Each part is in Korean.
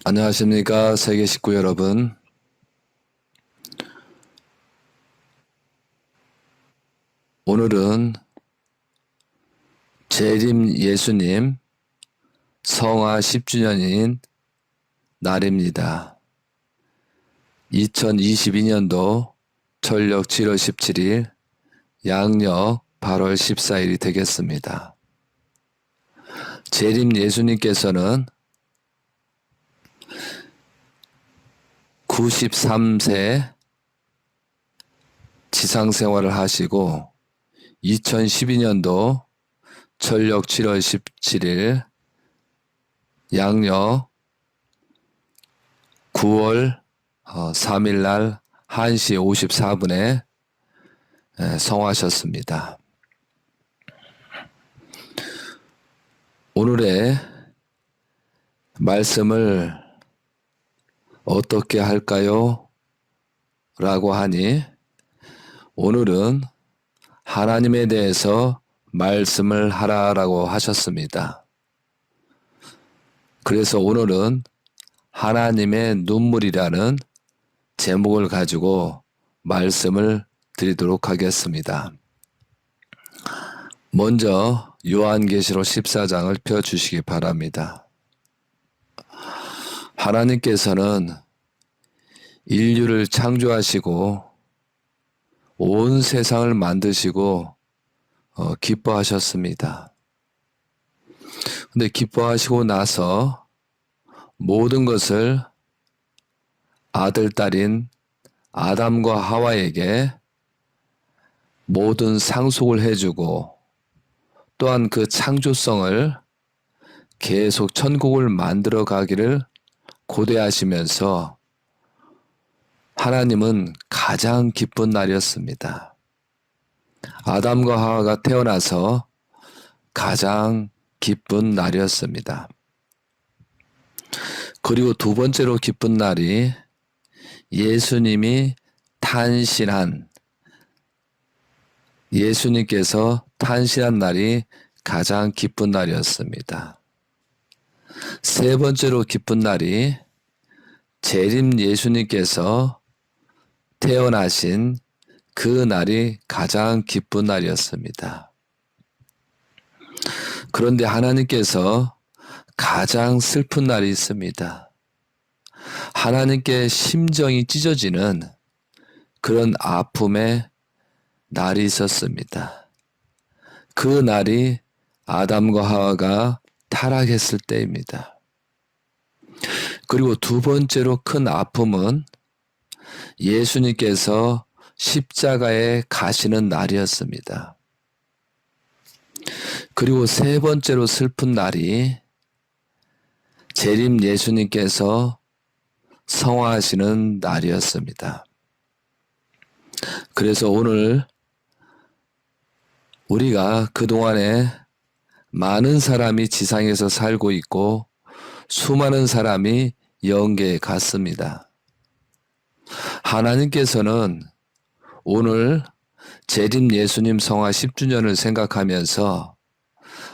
안녕하십니까 세계 식구 여러분. 오늘은 재림 예수님 성화 10주년인 날입니다. 2022년도 철력 7월 17일, 양력 8월 14일이 되겠습니다. 재림 예수님께서는 93세 지상생활을 하시고 2012년도 철력 7월 17일 양력 9월 3일 날 1시 54분에 성화하셨습니다. 오늘의 말씀을 어떻게 할까요? 라고 하니 오늘은 하나님에 대해서 말씀을 하라라고 하셨습니다. 그래서 오늘은 하나님의 눈물이라는 제목을 가지고 말씀을 드리도록 하겠습니다. 먼저 요한계시록 14장을 펴주시기 바랍니다. 하나님께서는 인류를 창조하시고 온 세상을 만드시고 기뻐하셨습니다. 근데 기뻐하시고 나서 모든 것을 아들, 딸인 아담과 하와에게 모든 상속을 해주고 또한 그 창조성을 계속 천국을 만들어 가기를 고대하시면서 하나님은 가장 기쁜 날이었습니다. 아담과 하와가 태어나서 가장 기쁜 날이었습니다. 그리고 두 번째로 기쁜 날이 예수님께서 탄신한 날이 가장 기쁜 날이었습니다. 세 번째로 기쁜 날이 재림 예수님께서 태어나신 그 날이 가장 기쁜 날이었습니다. 그런데 하나님께서 가장 슬픈 날이 있습니다. 하나님께 심정이 찢어지는 그런 아픔의 날이 있었습니다. 그 날이 아담과 하와가 타락했을 때입니다. 그리고 두 번째로 큰 아픔은 예수님께서 십자가에 가시는 날이었습니다. 그리고 세 번째로 슬픈 날이 재림 예수님께서 성화하시는 날이었습니다. 그래서 오늘 우리가 그동안에 많은 사람이 지상에서 살고 있고 수많은 사람이 영계에 갔습니다. 하나님께서는 오늘 재림 예수님 성화 10주년을 생각하면서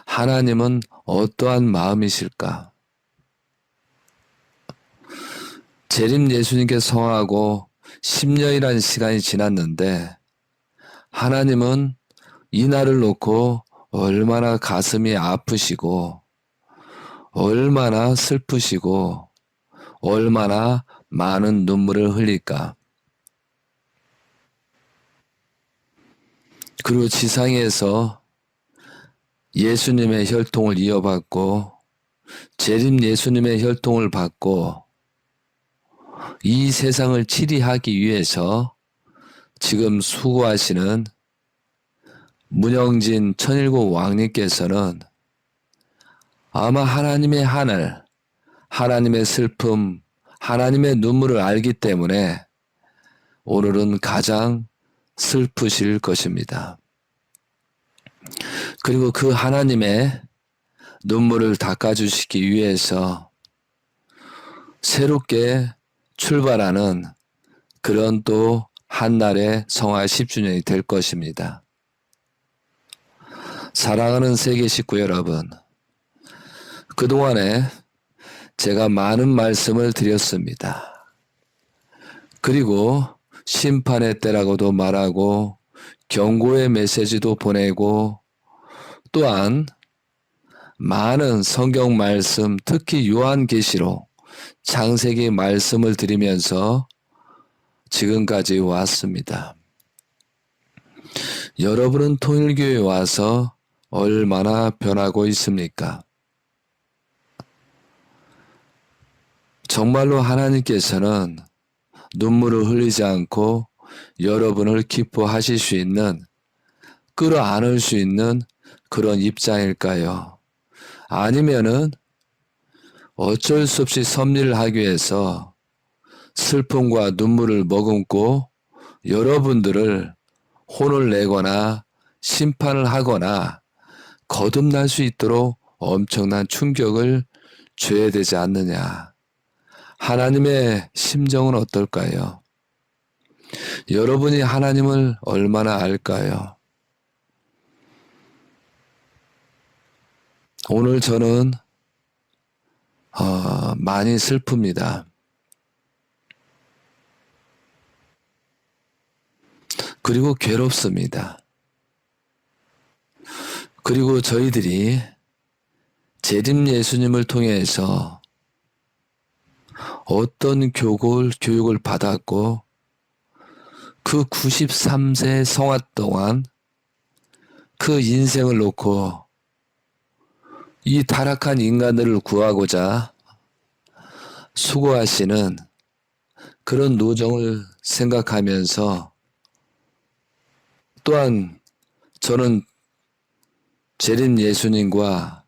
하나님은 어떠한 마음이실까? 재림 예수님께 성화하고 10년이라는 시간이 지났는데 하나님은 이 날을 놓고 얼마나 가슴이 아프시고 얼마나 슬프시고 얼마나 많은 눈물을 흘릴까? 그리고 지상에서 예수님의 혈통을 이어받고 재림 예수님의 혈통을 받고 이 세상을 치리하기 위해서 지금 수고하시는 문영진 천일국 왕님께서는 아마 하나님의 하늘, 하나님의 슬픔, 하나님의 눈물을 알기 때문에 오늘은 가장 슬프실 것입니다. 그리고 그 하나님의 눈물을 닦아주시기 위해서 새롭게 출발하는 그런 또 한날의 성화 10주년이 될 것입니다. 사랑하는 세계 식구 여러분, 그동안에 제가 많은 말씀을 드렸습니다. 그리고 심판의 때라고도 말하고 경고의 메시지도 보내고 또한 많은 성경 말씀, 특히 요한계시록, 창세기 말씀을 드리면서 지금까지 왔습니다. 여러분은 통일교회에 와서 얼마나 변하고 있습니까? 정말로 하나님께서는 눈물을 흘리지 않고 여러분을 기뻐하실 수 있는, 끌어안을 수 있는 그런 입장일까요? 아니면은 어쩔 수 없이 섭리를 하기 위해서 슬픔과 눈물을 머금고 여러분들을 혼을 내거나 심판을 하거나 거듭날 수 있도록 엄청난 충격을 줘야 되지 않느냐. 하나님의 심정은 어떨까요? 여러분이 하나님을 얼마나 알까요? 오늘 저는 많이 슬픕니다. 그리고 괴롭습니다. 그리고 저희들이 재림 예수님을 통해서 어떤 교육을 받았고 그 93세 성화 동안 그 인생을 놓고 이 타락한 인간들을 구하고자 수고하시는 그런 노정을 생각하면서 또한 저는 재림 예수님과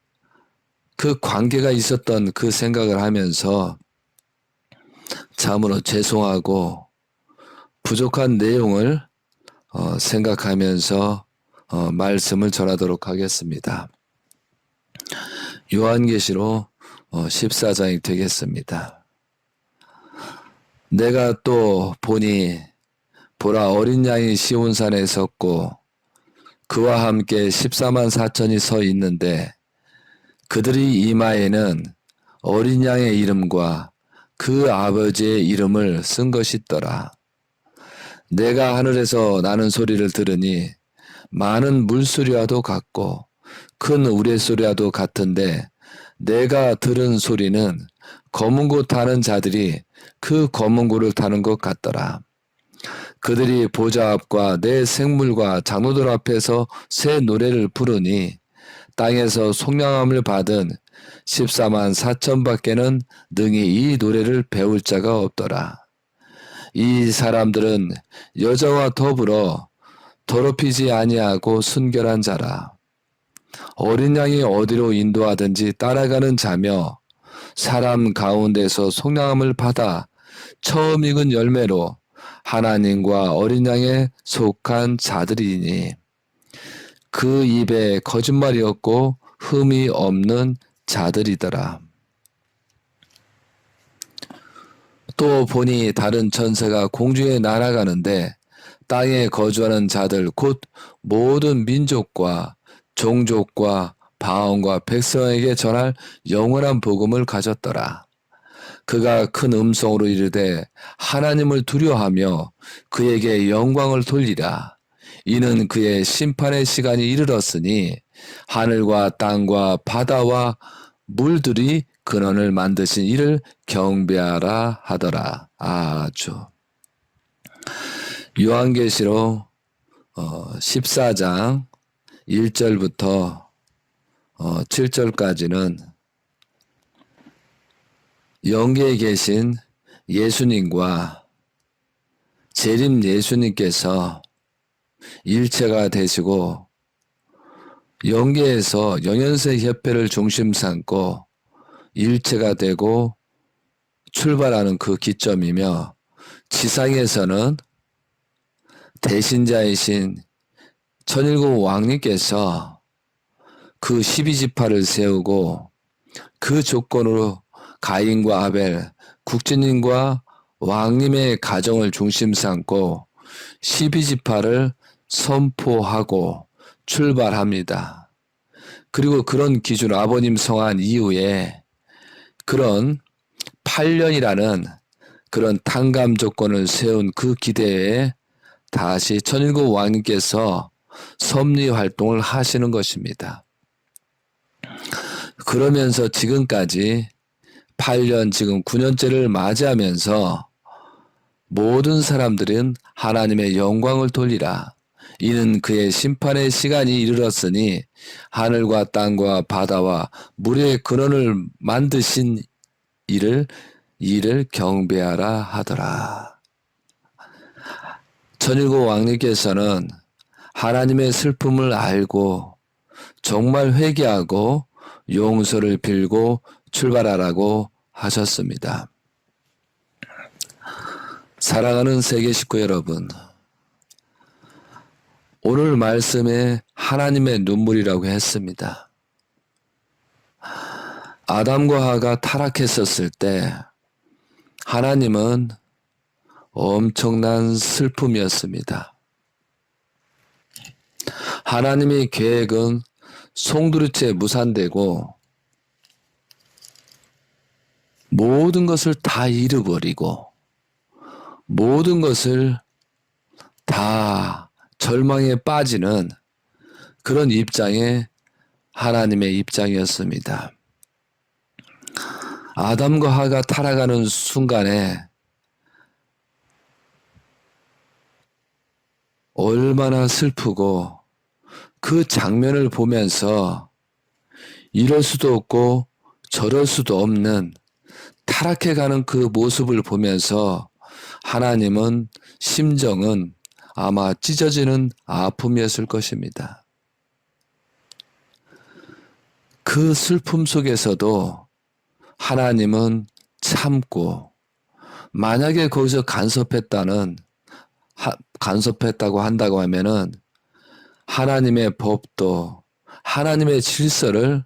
그 관계가 있었던 그 생각을 하면서 참으로 죄송하고 부족한 내용을 생각하면서 말씀을 전하도록 하겠습니다. 요한계시록 14장이 되겠습니다. 내가 또 보니 보라 어린 양이 시온산에 섰고 그와 함께 14만 4천이 서 있는데 그들이 이마에는 어린 양의 이름과 그 아버지의 이름을 쓴 것이더라. 내가 하늘에서 나는 소리를 들으니 많은 물소리와도 같고 큰 우레소리와도 같은데 내가 들은 소리는 검은 고 타는 자들이 그 검은 고를 타는 것 같더라. 그들이 보좌 앞과 내 생물과 장로들 앞에서 새 노래를 부르니 땅에서 속량함을 받은 14만 4천 밖에는 능히 이 노래를 배울 자가 없더라. 이 사람들은 여자와 더불어 더럽히지 아니하고 순결한 자라. 어린 양이 어디로 인도하든지 따라가는 자며 사람 가운데서 속량함을 받아 처음 익은 열매로 하나님과 어린 양에 속한 자들이니 그 입에 거짓말이 없고 흠이 없는 자들이더라. 또 보니 다른 천사가 공중에 날아가는데 땅에 거주하는 자들 곧 모든 민족과 종족과 방언과 백성에게 전할 영원한 복음을 가졌더라. 그가 큰 음성으로 이르되 하나님을 두려워하며 그에게 영광을 돌리라. 이는 그의 심판의 시간이 이르렀으니 하늘과 땅과 바다와 물들이 근원을 만드신 이를 경배하라 하더라. 아주 요한계시록 14장 1절부터 7절까지는 영계에 계신 예수님과 재림 예수님께서 일체가 되시고 영계에서 영현세 협회를 중심 삼고 일체가 되고 출발하는 그 기점이며 지상에서는 대신자이신 천일국 왕님께서 그 12지파를 세우고 그 조건으로 가인과 아벨, 국진님과 왕님의 가정을 중심 삼고 12지파를 선포하고 출발합니다. 그리고 그런 기준 아버님 성한 이후에 그런 8년이라는 그런 탕감 조건을 세운 그 기대에 다시 천일국 왕님께서 섭리 활동을 하시는 것입니다. 그러면서 지금까지 8년 지금 9년째를 맞이하면서 모든 사람들은 하나님의 영광을 돌리라. 이는 그의 심판의 시간이 이르렀으니 하늘과 땅과 바다와 물의 근원을 만드신 이를 경배하라 하더라. 천일국 왕님께서는 하나님의 슬픔을 알고 정말 회개하고 용서를 빌고 출발하라고 하셨습니다. 사랑하는 세계 식구 여러분, 오늘 말씀에 하나님의 눈물이라고 했습니다. 아담과 하와가 타락했었을 때 하나님은 엄청난 슬픔이었습니다. 하나님의 계획은 송두리째 무산되고 모든 것을 다 잃어버리고 모든 것을 다 절망에 빠지는 그런 입장에 하나님의 입장이었습니다. 아담과 하와가 타락하는 순간에 얼마나 슬프고 그 장면을 보면서 이럴 수도 없고 저럴 수도 없는 타락해가는 그 모습을 보면서 하나님은 심정은 아마 찢어지는 아픔이었을 것입니다. 그 슬픔 속에서도 하나님은 참고 만약에 거기서 간섭했다고 한다고 하면은 하나님의 법도 하나님의 질서를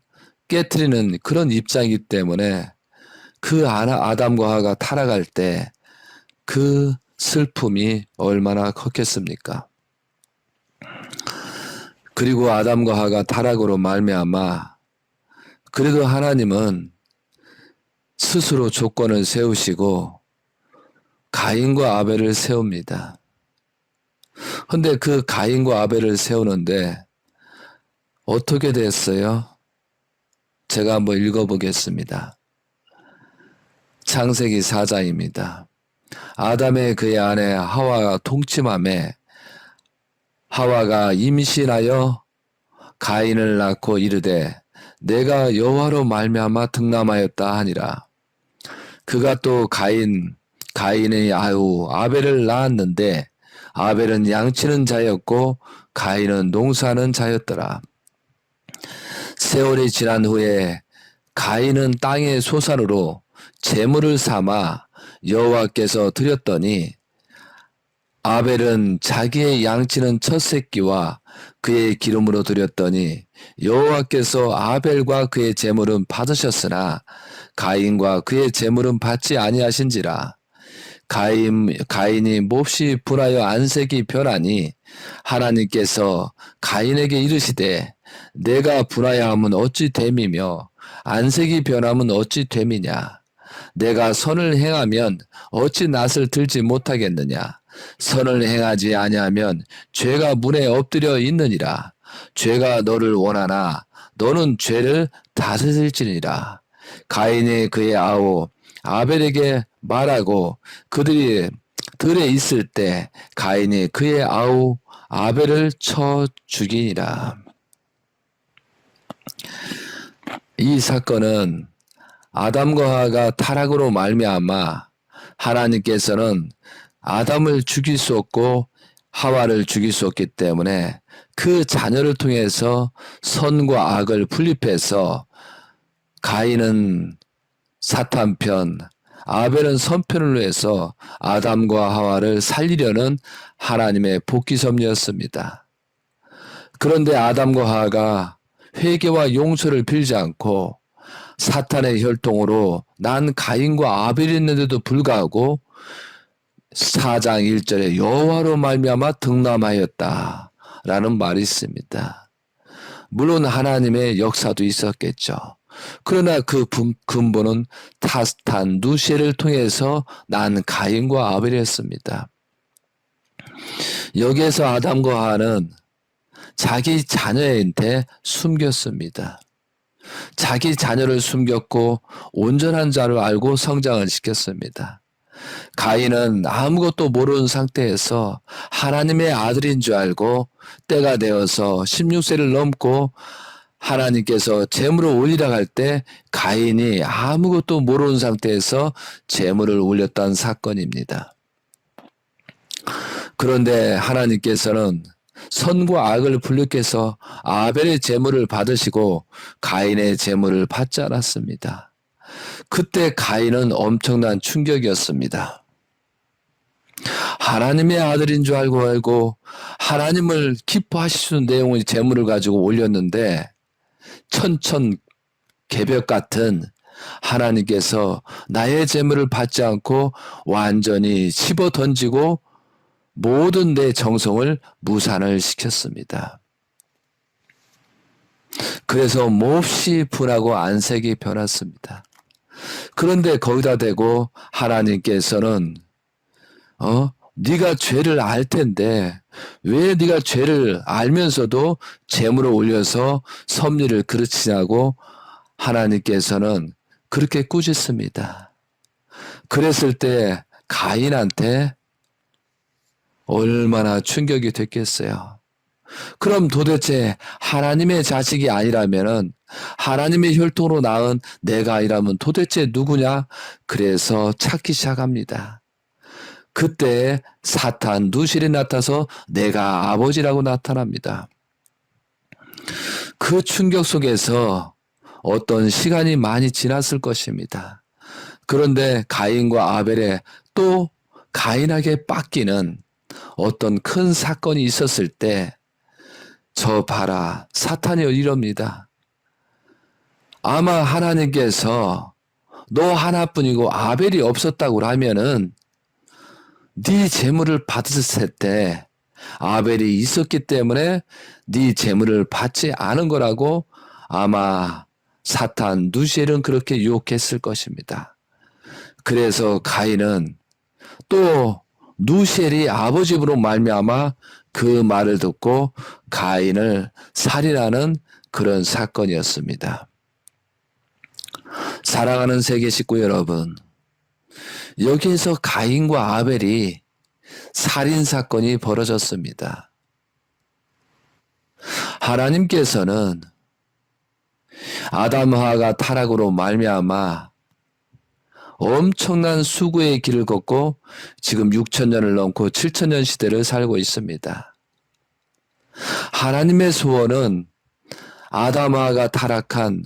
깨트리는 그런 입장이기 때문에 그 아담과 하와가 타락할 때 그 슬픔이 얼마나 컸겠습니까? 그리고 아담과 하와가 타락으로 말미암아 그래도 하나님은 스스로 조건을 세우시고 가인과 아벨을 세웁니다. 근데 그 가인과 아벨을 세우는데 어떻게 됐어요? 제가 한번 읽어보겠습니다. 창세기 4장입니다. 아담의 그의 아내 하와가 통침함에 하와가 임신하여 가인을 낳고 이르되 내가 여호와로 말미암아 득남하였다 하니라. 그가 또 가인의 아우 아벨을 낳았는데 아벨은 양치는 자였고 가인은 농사하는 자였더라. 세월이 지난 후에 가인은 땅의 소산으로 제물을 삼아 여호와께서 드렸더니 아벨은 자기의 양치는 첫 새끼와 그의 기름으로 드렸더니 여호와께서 아벨과 그의 제물은 받으셨으나 가인과 그의 제물은 받지 아니하신지라. 가인이 몹시 분하여 안색이 변하니 하나님께서 가인에게 이르시되 내가 분하여함은 어찌 됨이며 안색이 변함은 어찌 됨이냐. 내가 선을 행하면 어찌 낯을 들지 못하겠느냐. 선을 행하지 아니하면 죄가 문에 엎드려 있느니라. 죄가 너를 원하나 너는 죄를 다스릴지니라. 가인이 그의 아우 아벨에게 말하고 그들이 들에 있을 때 가인이 그의 아우 아벨을 쳐 죽이니라. 이 사건은 아담과 하와가 타락으로 말미암아 하나님께서는 아담을 죽일 수 없고 하와를 죽일 수 없기 때문에 그 자녀를 통해서 선과 악을 분립해서 가인은 사탄 편, 아벨은 선편을 위해서 아담과 하와를 살리려는 하나님의 복귀 섭리였습니다. 그런데 아담과 하와가 회개와 용서를 빌지 않고 사탄의 혈통으로 난 가인과 아벨이 있는데도 불구하고 4장 1절에 여호와로 말미암아 득남하였다 라는 말이 있습니다. 물론 하나님의 역사도 있었겠죠. 그러나 그 근본은 타스탄 누시를 통해서 난 가인과 아벨이었습니다. 여기에서 아담과 하와는 자기 자녀한테 숨겼습니다. 자기 자녀를 숨겼고 온전한 자를 알고 성장을 시켰습니다. 가인은 아무것도 모르는 상태에서 하나님의 아들인 줄 알고 때가 되어서 16세를 넘고 하나님께서 제물을 올리라고 할 때 가인이 아무것도 모르는 상태에서 제물을 올렸다는 사건입니다. 그런데 하나님께서는 선과 악을 분lik해서 아벨의 제물을 받으시고 가인의 제물을 받지 않았습니다. 그때 가인은 엄청난 충격이었습니다. 하나님의 아들인 줄 알고 하나님을 기뻐하시는 내용의 제물을 가지고 올렸는데 천천개벽 같은 하나님께서 나의 제물을 받지 않고 완전히 집어 던지고 모든 내 정성을 무산을 시켰습니다. 그래서 몹시 분하고 안색이 변했습니다. 그런데 거기다 대고 하나님께서는 네가 죄를 알 텐데 왜 네가 죄를 알면서도 제물을 올려서 섭리를 그르치냐고 하나님께서는 그렇게 꾸짖습니다. 그랬을 때 가인한테 얼마나 충격이 됐겠어요. 그럼 도대체 하나님의 자식이 아니라면은 하나님의 혈통으로 낳은 내가 아니라면 도대체 누구냐? 그래서 찾기 시작합니다. 그때 사탄 누실이 나타나서 내가 아버지라고 나타납니다. 그 충격 속에서 어떤 시간이 많이 지났을 것입니다. 그런데 가인과 아벨의 또 가인에게 뺏기는 어떤 큰 사건이 있었을 때 저 봐라 사탄이 이럽니다. 아마 하나님께서 너 하나뿐이고 아벨이 없었다고 하면은 네 재물을 받았을 때 아벨이 있었기 때문에 네 재물을 받지 않은 거라고 아마 사탄 누시엘은 그렇게 유혹했을 것입니다. 그래서 가인은 또 누시엘이 아버지 입으로 말미암아 그 말을 듣고 가인을 살인하는 그런 사건이었습니다. 사랑하는 세계 식구 여러분, 여기에서 가인과 아벨이 살인 사건이 벌어졌습니다. 하나님께서는 아담 하와가 타락으로 말미암아 엄청난 수고의 길을 걷고 지금 6,000년을 넘고 7,000년 시대를 살고 있습니다. 하나님의 소원은 아담 하와가 타락한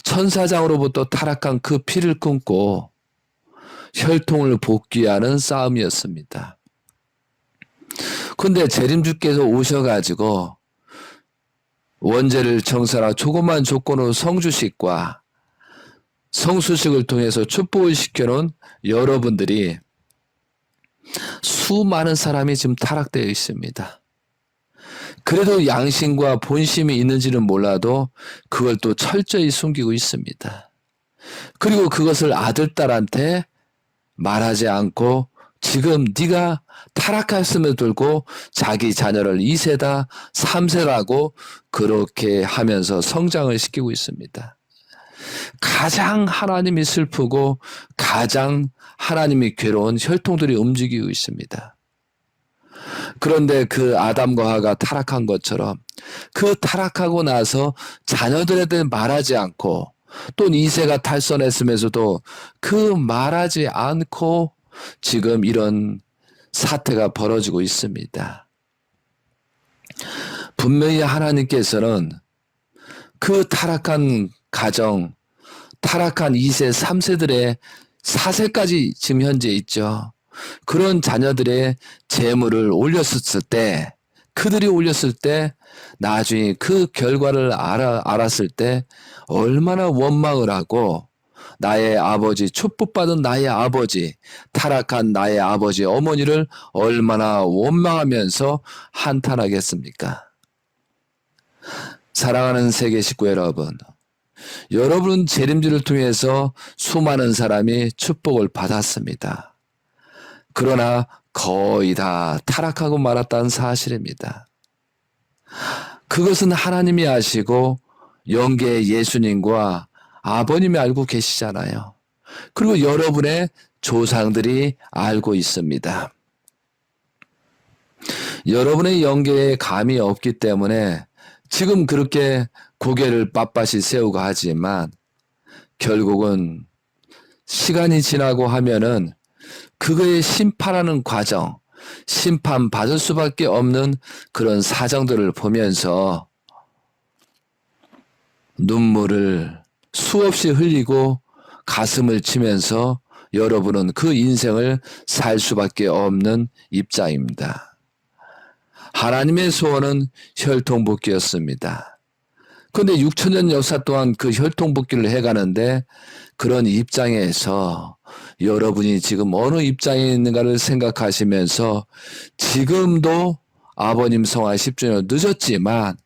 천사장으로부터 타락한 그 피를 끊고 혈통을 복귀하는 싸움이었습니다. 근데 재림주께서 오셔가지고 원죄를 정산하고 조그만 조건으로 성주식과 성수식을 통해서 축복을 시켜놓은 여러분들이 수많은 사람이 지금 타락되어 있습니다. 그래도 양심과 본심이 있는지는 몰라도 그걸 또 철저히 숨기고 있습니다. 그리고 그것을 아들딸한테 말하지 않고 지금 네가 타락했음을 들고 자기 자녀를 2세다 3세라고 그렇게 하면서 성장을 시키고 있습니다. 가장 하나님이 슬프고 가장 하나님이 괴로운 혈통들이 움직이고 있습니다. 그런데 그 아담과 하와가 타락한 것처럼 그 타락하고 나서 자녀들에 대해 말하지 않고 또 2세가 탈선했으면서도 그 말하지 않고 지금 이런 사태가 벌어지고 있습니다. 분명히 하나님께서는 그 타락한 가정, 타락한 2세, 3세들의 4세까지 지금 현재 있죠. 그런 자녀들의 재물을 올렸을 때, 그들이 올렸을 때 나중에 그 결과를 알았을 때 얼마나 원망을 하고 나의 아버지, 축복받은 나의 아버지, 타락한 나의 아버지, 어머니를 얼마나 원망하면서 한탄하겠습니까? 사랑하는 세계 식구 여러분, 여러분 재림주를 통해서 수많은 사람이 축복을 받았습니다. 그러나 거의 다 타락하고 말았다는 사실입니다. 그것은 하나님이 아시고 영계의 예수님과 아버님이 알고 계시잖아요. 그리고 여러분의 조상들이 알고 있습니다. 여러분의 영계에 감이 없기 때문에 지금 그렇게 고개를 빳빳이 세우고 하지만 결국은 시간이 지나고 하면은 그거에 심판하는 과정, 심판받을 수밖에 없는 그런 사정들을 보면서 눈물을 수없이 흘리고 가슴을 치면서 여러분은 그 인생을 살 수밖에 없는 입장입니다. 하나님의 소원은 혈통복귀였습니다. 그런데 6천년 역사 동안 그 혈통복귀를 해가는데 그런 입장에서 여러분이 지금 어느 입장에 있는가를 생각하시면서 지금도 아버님 성화 10주년 늦었지만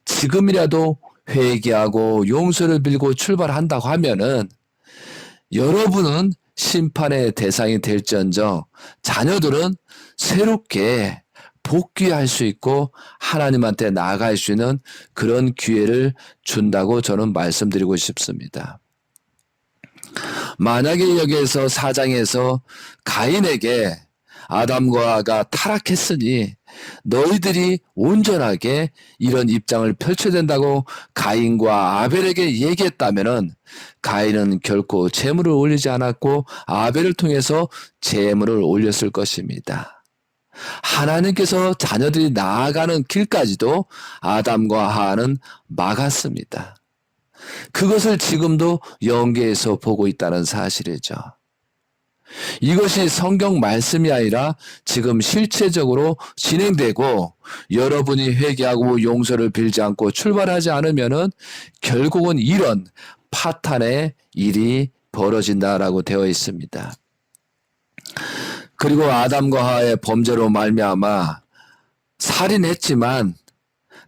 지금이라도 회개하고 용서를 빌고 출발한다고 하면은 여러분은 심판의 대상이 될지언정 자녀들은 새롭게 복귀할 수 있고 하나님한테 나아갈 수 있는 그런 기회를 준다고 저는 말씀드리고 싶습니다. 만약에 여기에서 4장에서 가인에게 아담과 하와가 타락했으니 너희들이 온전하게 이런 입장을 펼쳐야 된다고 가인과 아벨에게 얘기했다면은 가인은 결코 제물을 올리지 않았고 아벨을 통해서 제물을 올렸을 것입니다. 하나님께서 자녀들이 나아가는 길까지도 아담과 하와는 막았습니다. 그것을 지금도 영계에서 보고 있다는 사실이죠. 이것이 성경 말씀이 아니라 지금 실체적으로 진행되고 여러분이 회개하고 용서를 빌지 않고 출발하지 않으면은 결국은 이런 파탄의 일이 벌어진다라고 되어 있습니다. 그리고 아담과 하와의 범죄로 말미암아 살인했지만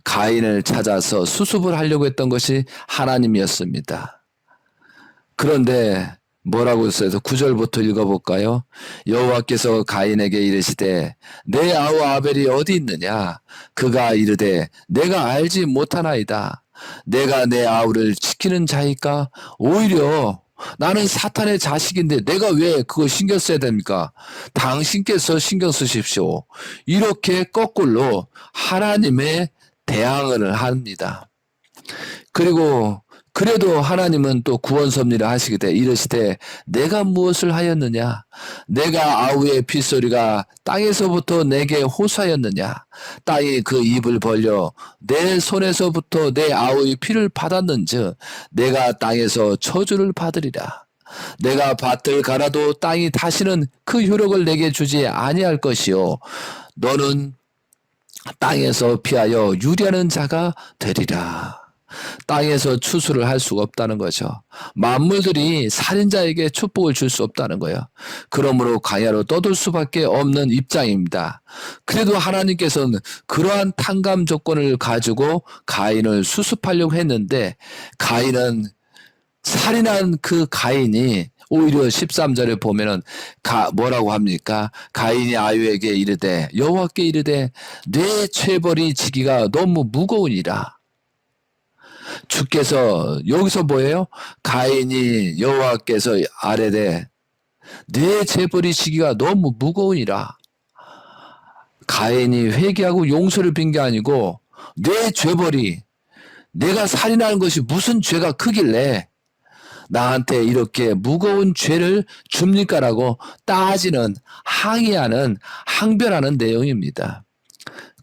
가인을 찾아서 수습을 하려고 했던 것이 하나님이었습니다. 그런데 뭐라고 써서 9절부터 읽어볼까요? 여호와께서 가인에게 이르시되 내 아우 아벨이 어디 있느냐? 그가 이르되 내가 알지 못하나이다. 내가 내 아우를 지키는 자이까? 오히려 나는 사탄의 자식인데 내가 왜 그거 신경 써야 됩니까? 당신께서 신경 쓰십시오. 이렇게 거꾸로 하나님의 대항을 합니다. 그리고 그래도 하나님은 또 구원 섭리를 하시게 이르시되 내가 무엇을 하였느냐? 내가 아우의 핏소리가 땅에서부터 내게 호소하였느냐? 땅이 그 입을 벌려 내 손에서부터 내 아우의 피를 받았는즉 내가 땅에서 저주를 받으리라. 내가 밭을 갈아도 땅이 다시는 그 효력을 내게 주지 아니할 것이요 너는 땅에서 피하여 유리하는 자가 되리라. 땅에서 추수를 할 수가 없다는 거죠. 만물들이 살인자에게 축복을 줄 수 없다는 거예요. 그러므로 광야로 떠돌 수밖에 없는 입장입니다. 그래도 하나님께서는 그러한 탕감 조건을 가지고 가인을 수습하려고 했는데 가인은 살인한 그 가인이 오히려 13절에 보면은 뭐라고 합니까? 가인이 아유에게 이르되 여호와께 이르되 내 죄벌이 지기가 너무 무거우니라. 주께서 여기서 뭐예요? 가인이 여호와께서 아뢰되 내 죄벌이 지기가 너무 무거우니라. 가인이 회개하고 용서를 빈 게 아니고 내 죄벌이 내가 살인하는 것이 무슨 죄가 크길래 나한테 이렇게 무거운 죄를 줍니까라고 따지는 항의하는 항변하는 내용입니다.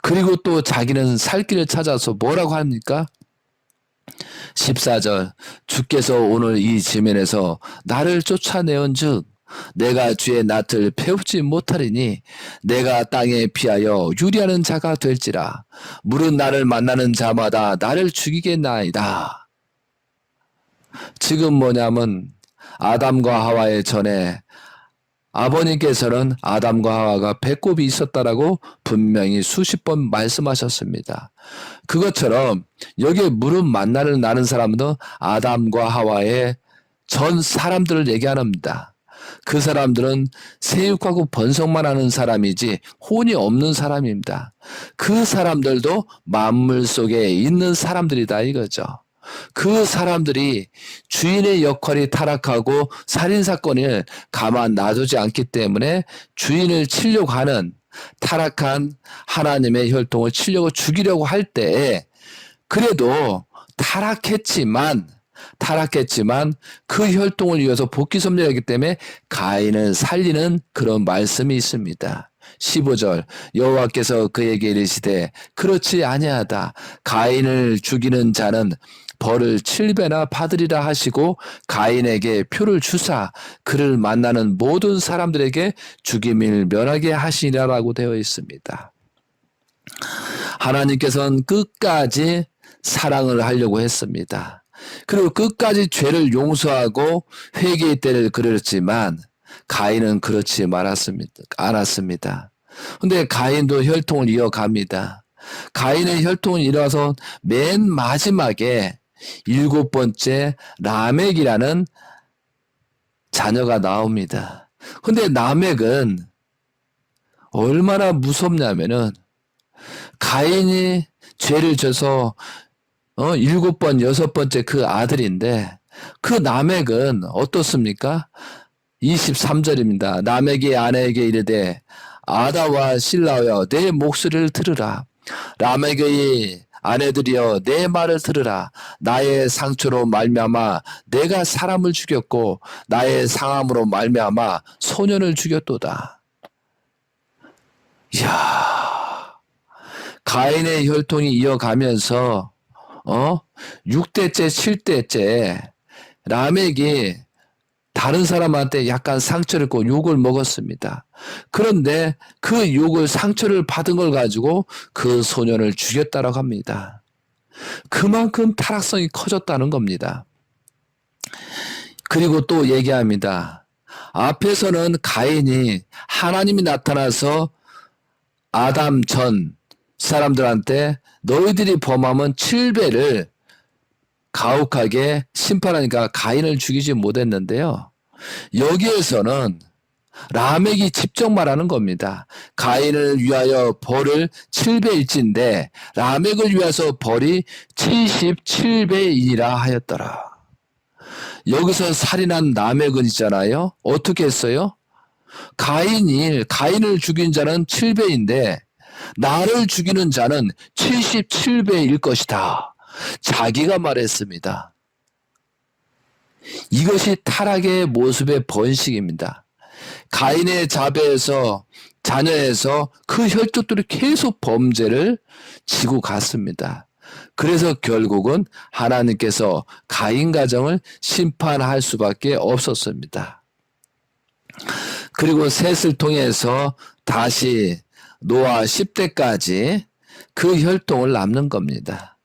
그리고 또 자기는 살 길을 찾아서 뭐라고 합니까? 14절 주께서 오늘 이 지면에서 나를 쫓아내온즉 내가 주의 낯을 배우지 못하리니 내가 땅에 피하여 유리하는 자가 될지라 물은 나를 만나는 자마다 나를 죽이겠나이다. 지금 뭐냐면 아담과 하와의 전에 아버님께서는 아담과 하와가 배꼽이 있었다라고 분명히 수십 번 말씀하셨습니다. 그것처럼 여기에 무릎 만나를 나는 사람은 아담과 하와의 전 사람들을 얘기합니다. 그 사람들은 세육하고 번성만 하는 사람이지 혼이 없는 사람입니다. 그 사람들도 만물 속에 있는 사람들이다 이거죠. 그 사람들이 주인의 역할이 타락하고 살인사건을 가만 놔두지 않기 때문에 주인을 치려고 하는 타락한 하나님의 혈통을 치려고 죽이려고 할 때 그래도 타락했지만 그 혈통을 이어서 복귀 섭리하기 때문에 가인을 살리는 그런 말씀이 있습니다. 15절 여호와께서 그에게 이르시되 그렇지 아니하다. 가인을 죽이는 자는 벌을 7배나 받으리라 하시고 가인에게 표를 주사 그를 만나는 모든 사람들에게 죽임을 면하게 하시리라고 되어 있습니다. 하나님께서는 끝까지 사랑을 하려고 했습니다. 그리고 끝까지 죄를 용서하고 회개의 때를 그렸지만 가인은 그렇지 않았습니다. 근데 가인도 혈통을 이어갑니다. 가인의 혈통을 이어서 맨 마지막에 7번째 라멕이라는 자녀가 나옵니다. 근데 라멕은 얼마나 무섭냐면은 가인이 죄를 져서 7번, 6번째 그 아들인데 그 라멕은 어떻습니까? 23절입니다. 라멕이 아내에게 이르되 아다와 실라여 내 목소리를 들으라. 라멕의 아내들이여 내 말을 들으라. 나의 상처로 말미암아 내가 사람을 죽였고 나의 상함으로 말미암아 소년을 죽였도다. 이야, 가인의 혈통이 이어가면서 6대째 7대째 라멕이 다른 사람한테 약간 상처를 입고 욕을 먹었습니다. 그런데 그 욕을 상처를 받은 걸 가지고 그 소년을 죽였다라고 합니다. 그만큼 타락성이 커졌다는 겁니다. 그리고 또 얘기합니다. 앞에서는 가인이 하나님이 나타나서 아담 전 사람들한테 너희들이 범하면 7배를 가혹하게 심판하니까 가인을 죽이지 못했는데요. 여기에서는 라멕이 직접 말하는 겁니다. 가인을 위하여 벌을 7배일진데 라멕을 위해서 벌이 77배이라 하였더라. 여기서 살인한 라멕은 있잖아요. 어떻게 했어요? 가인을 죽인 자는 7배인데 나를 죽이는 자는 77배일 것이다. 자기가 말했습니다. 이것이 타락의 모습의 번식입니다. 가인의 자녀에서 그 혈족들이 계속 범죄를 지고 갔습니다. 그래서 결국은 하나님께서 가인 가정을 심판할 수밖에 없었습니다. 그리고 셋을 통해서 다시 노아 10대까지 그 혈통을 남는 겁니다.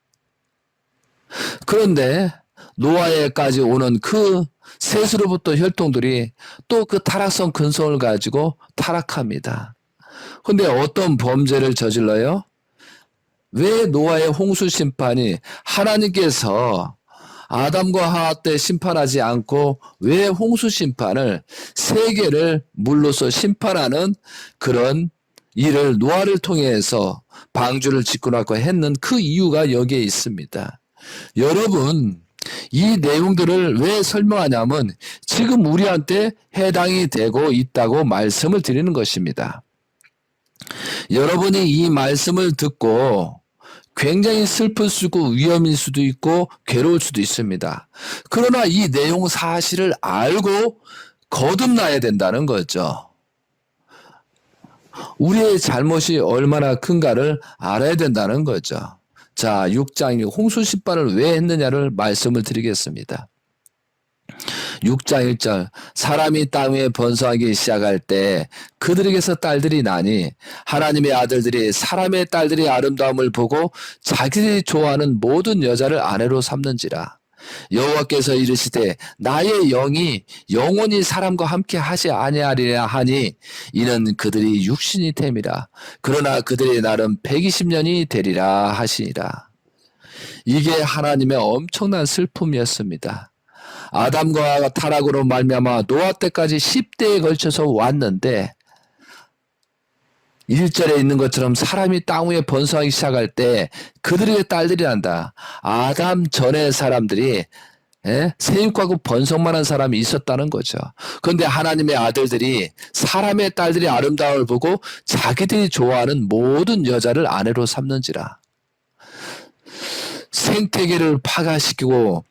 그런데 노아에까지 오는 그 셋으로부터 혈통들이 또 그 타락성 근성을 가지고 타락합니다. 근데 어떤 범죄를 저질러요? 왜 노아의 홍수 심판이 하나님께서 아담과 하와 때 심판하지 않고 왜 홍수 심판을 세계를 물로써 심판하는 그런 일을 노아를 통해서 방주를 짓고 나고 했는 그 이유가 여기에 있습니다. 여러분, 이 내용들을 왜 설명하냐면 지금 우리한테 해당이 되고 있다고 말씀을 드리는 것입니다. 여러분이 이 말씀을 듣고 굉장히 슬플 수고 위험일 수도 있고 괴로울 수도 있습니다. 그러나 이 내용 사실을 알고 거듭나야 된다는 거죠. 우리의 잘못이 얼마나 큰가를 알아야 된다는 거죠. 자, 6장 홍수 심판을 왜 했느냐를 말씀을 드리겠습니다. 6장 1절 사람이 땅 위에 번성하기 시작할 때 그들에게서 딸들이 나니 하나님의 아들들이 사람의 딸들의 아름다움을 보고 자기들이 좋아하는 모든 여자를 아내로 삼는지라. 여호와께서 이르시되 나의 영이 영원히 사람과 함께 하지 아니하리라 하니 이는 그들이 육신이 됨이라. 그러나 그들의 날은 120년이 되리라 하시니라. 이게 하나님의 엄청난 슬픔이었습니다. 아담과 타락으로 말미암아 노아 때까지 10대에 걸쳐서 왔는데 1절에 있는 것처럼 사람이 땅 위에 번성하기 시작할 때 그들의 딸들이 난다. 아담 전의 사람들이 세입과고 번성만한 사람이 있었다는 거죠. 그런데 하나님의 아들들이 사람의 딸들이 아름다움을 보고 자기들이 좋아하는 모든 여자를 아내로 삼는지라. 생태계를 파괴시키고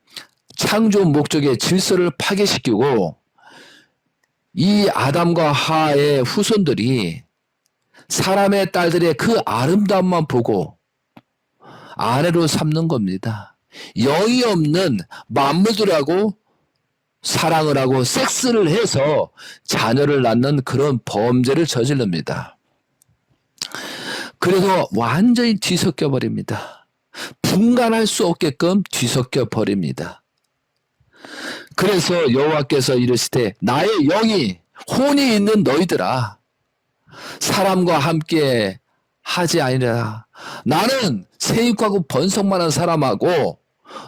창조 목적의 질서를 파괴시키고 이 아담과 하와의 후손들이 사람의 딸들의 그 아름다움만 보고 아내로 삼는 겁니다. 영이 없는 만물들하고 사랑을 하고 섹스를 해서 자녀를 낳는 그런 범죄를 저지릅니다. 그래서 완전히 뒤섞여 버립니다. 분간할 수 없게끔 뒤섞여 버립니다. 그래서 여호와께서 이르시되 나의 영이 혼이 있는 너희들아 사람과 함께 하지 아니라. 나는 세입하고 번성만한 사람하고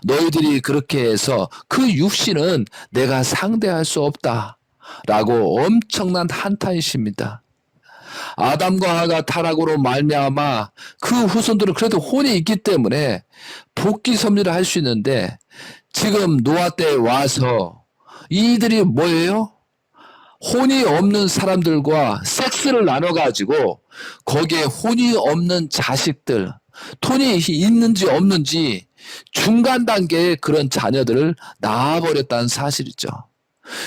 너희들이 그렇게 해서 그 육신은 내가 상대할 수 없다 라고 엄청난 한탄이십니다. 아담과 하와가 타락으로 말미암아 그 후손들은 그래도 혼이 있기 때문에 복귀 섭리를 할 수 있는데 지금 노아 때에 와서 이들이 뭐예요? 혼이 없는 사람들과 섹스를 나눠가지고 거기에 혼이 없는 자식들, 돈이 있는지 없는지 중간 단계의 그런 자녀들을 낳아버렸다는 사실이죠.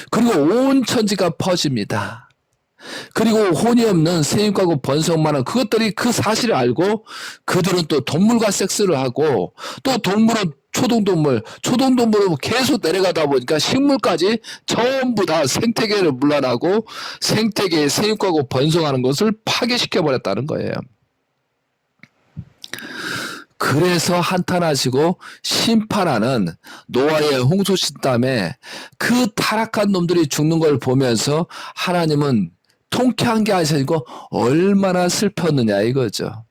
그리고 온 천지가 퍼집니다. 그리고 혼이 없는 세입과고 번성만한 그것들이 그 사실을 알고 그들은 또 동물과 섹스를 하고 또 동물은 초동동물로 계속 내려가다 보니까 식물까지 전부 다 생태계를 물러나고 생태계에 세입과고 번성하는 것을 파괴시켜버렸다는 거예요. 그래서 한탄하시고 심판하는 노아의 홍수신담에 그 타락한 놈들이 죽는 걸 보면서 하나님은 통쾌한 게 아니고 얼마나 슬펐느냐 이거죠.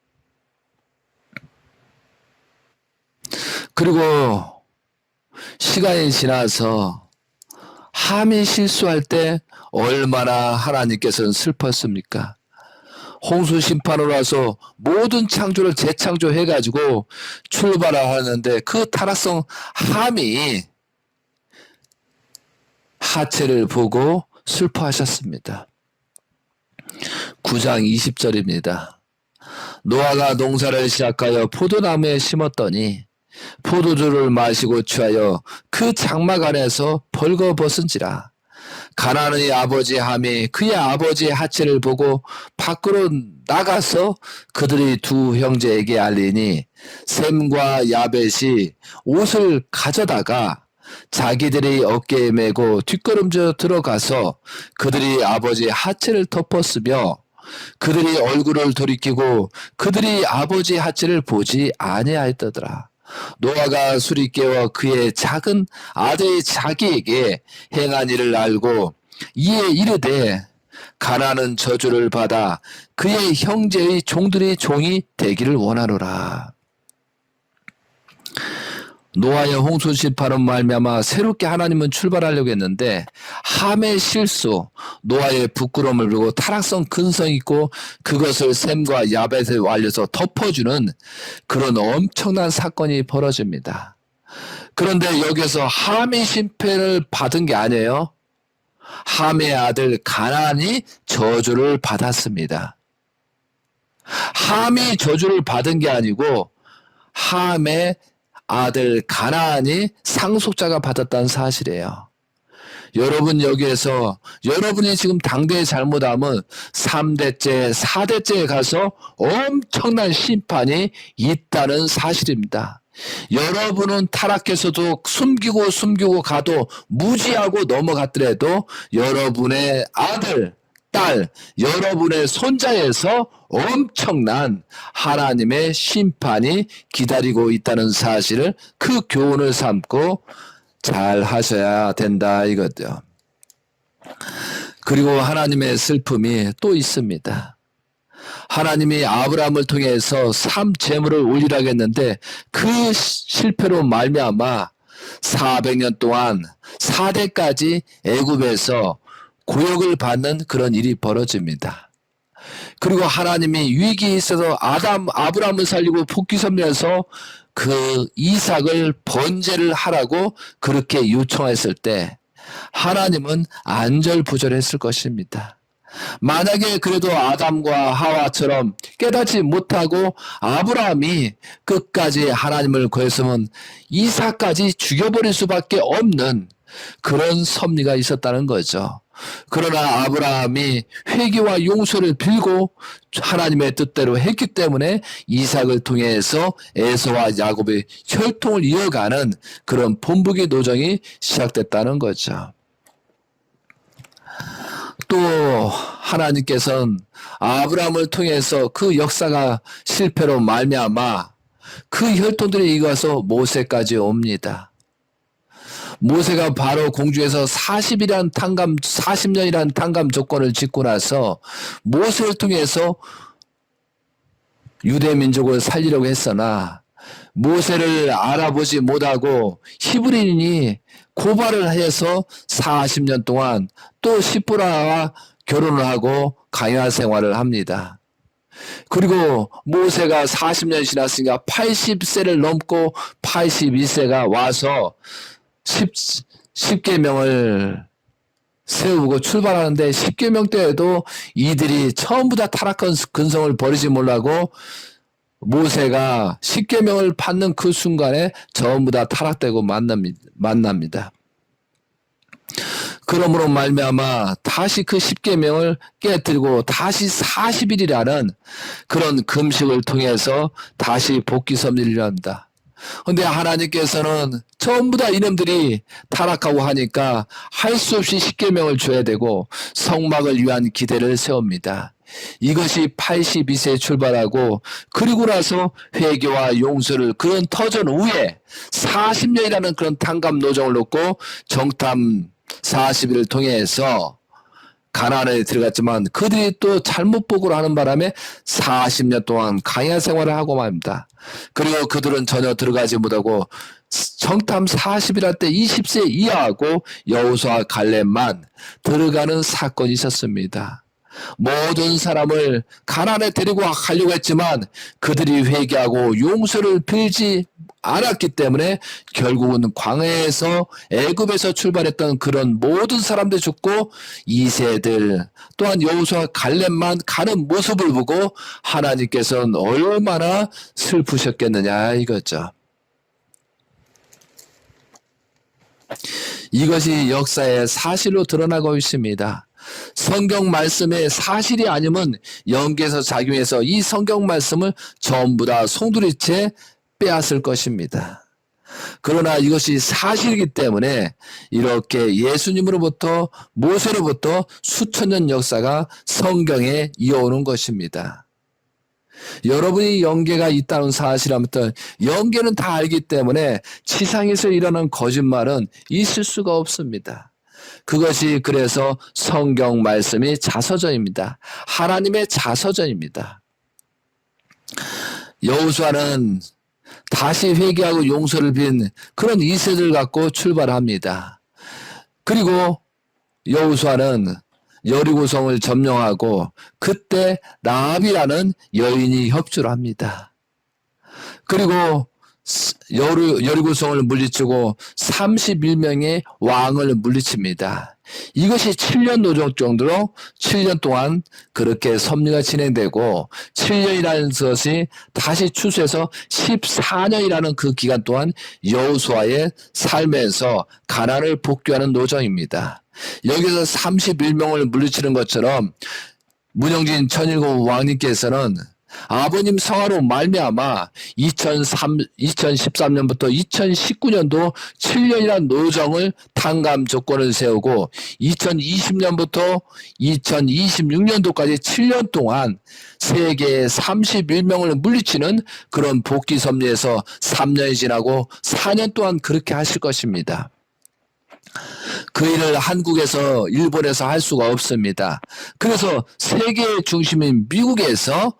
그리고 시간이 지나서 함이 실수할 때 얼마나 하나님께서는 슬펐습니까? 홍수 심판으로 와서 모든 창조를 재창조해가지고 출발을 하는데 그 타락성 함이 하체를 보고 슬퍼하셨습니다. 9장 20절입니다. 노아가 농사를 시작하여 포도나무에 심었더니 포도주를 마시고 취하여 그 장막 안에서 벌거벗은지라. 가나안의 아버지 함이 그의 아버지의 하체를 보고 밖으로 나가서 그들이 두 형제에게 알리니 셈과 야벳이 옷을 가져다가 자기들이 어깨에 메고 뒷걸음져 들어가서 그들이 아버지의 하체를 덮었으며 그들이 얼굴을 돌이키고 그들이 아버지의 하체를 보지 아니하였더라. 노아가 술이 깨어 그의 작은 아들이 자기에게 행한 일을 알고 이에 이르되 가나안은 저주를 받아 그의 형제의 종들의 종이 되기를 원하노라. 노아의 홍수 심판으로 말미암아 새롭게 하나님은 출발하려고 했는데 함의 실수, 노아의 부끄러움을 보고 타락성 근성 있고 그것을 셈과 야벳에 알려서 덮어주는 그런 엄청난 사건이 벌어집니다. 그런데 여기서 함의 심판을 받은 게 아니에요. 함의 아들 가나안이 저주를 받았습니다. 함이 저주를 받은 게 아니고 함의 아들 가나안이 상속자가 받았다는 사실이에요. 여러분 여기에서 여러분이 지금 당대에 잘못하면 3대째, 4대째에 가서 엄청난 심판이 있다는 사실입니다. 여러분은 타락해서도 숨기고 가도 무지하고 넘어갔더라도 여러분의 아들, 딸, 여러분의 손자에서 엄청난 하나님의 심판이 기다리고 있다는 사실을 그 교훈을 삼고 잘 하셔야 된다 이거죠. 그리고 하나님의 슬픔이 또 있습니다. 하나님이 아브라함을 통해서 제물을 올리라고 했는데 그 실패로 말미암아 400년 동안 4대까지 애굽에서 고역을 받는 그런 일이 벌어집니다. 그리고 하나님이 위기에 있어서 아브라함을 살리고 복귀 섭리해서 그 이삭을 번제를 하라고 그렇게 요청했을 때 하나님은 안절부절했을 것입니다. 만약에 그래도 아담과 하와처럼 깨닫지 못하고 아브라함이 끝까지 하나님을 구했으면 이삭까지 죽여버릴 수밖에 없는 그런 섭리가 있었다는 거죠. 그러나 아브라함이 회개와 용서를 빌고 하나님의 뜻대로 했기 때문에 이삭을 통해서 에서와 야곱의 혈통을 이어가는 그런 본보기 노정이 시작됐다는 거죠. 또 하나님께서는 아브라함을 통해서 그 역사가 실패로 말미암아 그 혈통들이 이어서 모세까지 옵니다. 모세가 바로 공중에서 40년이라는 탄감 조건을 짓고 나서 모세를 통해서 유대 민족을 살리려고 했으나 모세를 알아보지 못하고 히브리인이 고발을 해서 40년 동안 또 시므라와 결혼을 하고 광야 생활을 합니다. 그리고 모세가 40년이 지났으니까 80세를 넘고 82세가 와서 10계명을 세우고 출발하는데 10계명 때에도 이들이 전부 다 타락한 근성을 버리지 못하고 모세가 10계명을 받는 그 순간에 전부 다 타락되고 만납니다. 그러므로 말미암아 다시 그 10계명을 깨뜨리고 다시 40일이라는 그런 금식을 통해서 다시 복귀 섭리를 합니다. 근데 하나님께서는 전부 다 이놈들이 타락하고 하니까 할 수 없이 10계명을 줘야 되고 성막을 위한 기대를 세웁니다. 이것이 82세에 출발하고 그리고 나서 회개와 용서를 그런 터전 후에 40년이라는 그런 탄감 노정을 놓고 정탐 40일을 통해서 가나안에 들어갔지만 그들이 또 잘못 보고를 하는 바람에 40년 동안 광야 생활을 하고 맙니다. 그리고 그들은 전혀 들어가지 못하고 정탐 40일 할 때 20세 이하하고 여호수아 갈렙만 들어가는 사건이 있었습니다. 모든 사람을 가나안에 데리고 가려고 했지만 그들이 회개하고 용서를 빌지 않았기 때문에 결국은 광야에서 애굽에서 출발했던 그런 모든 사람들 죽고 2세들 또한 여호수아 갈렙만 가는 모습을 보고 하나님께서는 얼마나 슬프셨겠느냐 이거죠. 이것이 역사의 사실로 드러나고 있습니다. 성경 말씀의 사실이 아니면 연계해서 작용해서 이 성경 말씀을 전부 다 송두리째 빼앗을 것입니다. 그러나 이것이 사실이기 때문에 이렇게 예수님으로부터 모세로부터 수천 년 역사가 성경에 이어오는 것입니다. 여러분이 연계가 있다는 사실부터 연계는 다 알기 때문에 지상에서 일어난 거짓말은 있을 수가 없습니다. 그것이 그래서 성경 말씀이 자서전입니다. 하나님의 자서전입니다. 여호수아는 다시 회개하고 용서를 빈 그런 2세들 갖고 출발합니다. 그리고 여호수아는 여리고성을 점령하고 그때 라합이라는 여인이 협조를 합니다. 그리고 여리고성을 물리치고 31명의 왕을 물리칩니다. 이것이 7년 노정 정도로 7년 동안 그렇게 섭리가 진행되고 7년이라는 것이 다시 추수해서 14년이라는 그 기간 동안 여호수아의 삶에서 가나안을 복귀하는 노정입니다. 여기서 31명을 물리치는 것처럼 문영진 천일국 왕님께서는 아버님 성화로 말미암아 2013년부터 2019년도 7년이라는 노정을 탄감 조건을 세우고 2020년부터 2026년도까지 7년 동안 세계 31명을 물리치는 그런 복귀 섭리에서 3년이 지나고 4년 동안 그렇게 하실 것입니다. 그 일을 한국에서 일본에서 할 수가 없습니다. 그래서 세계의 중심인 미국에서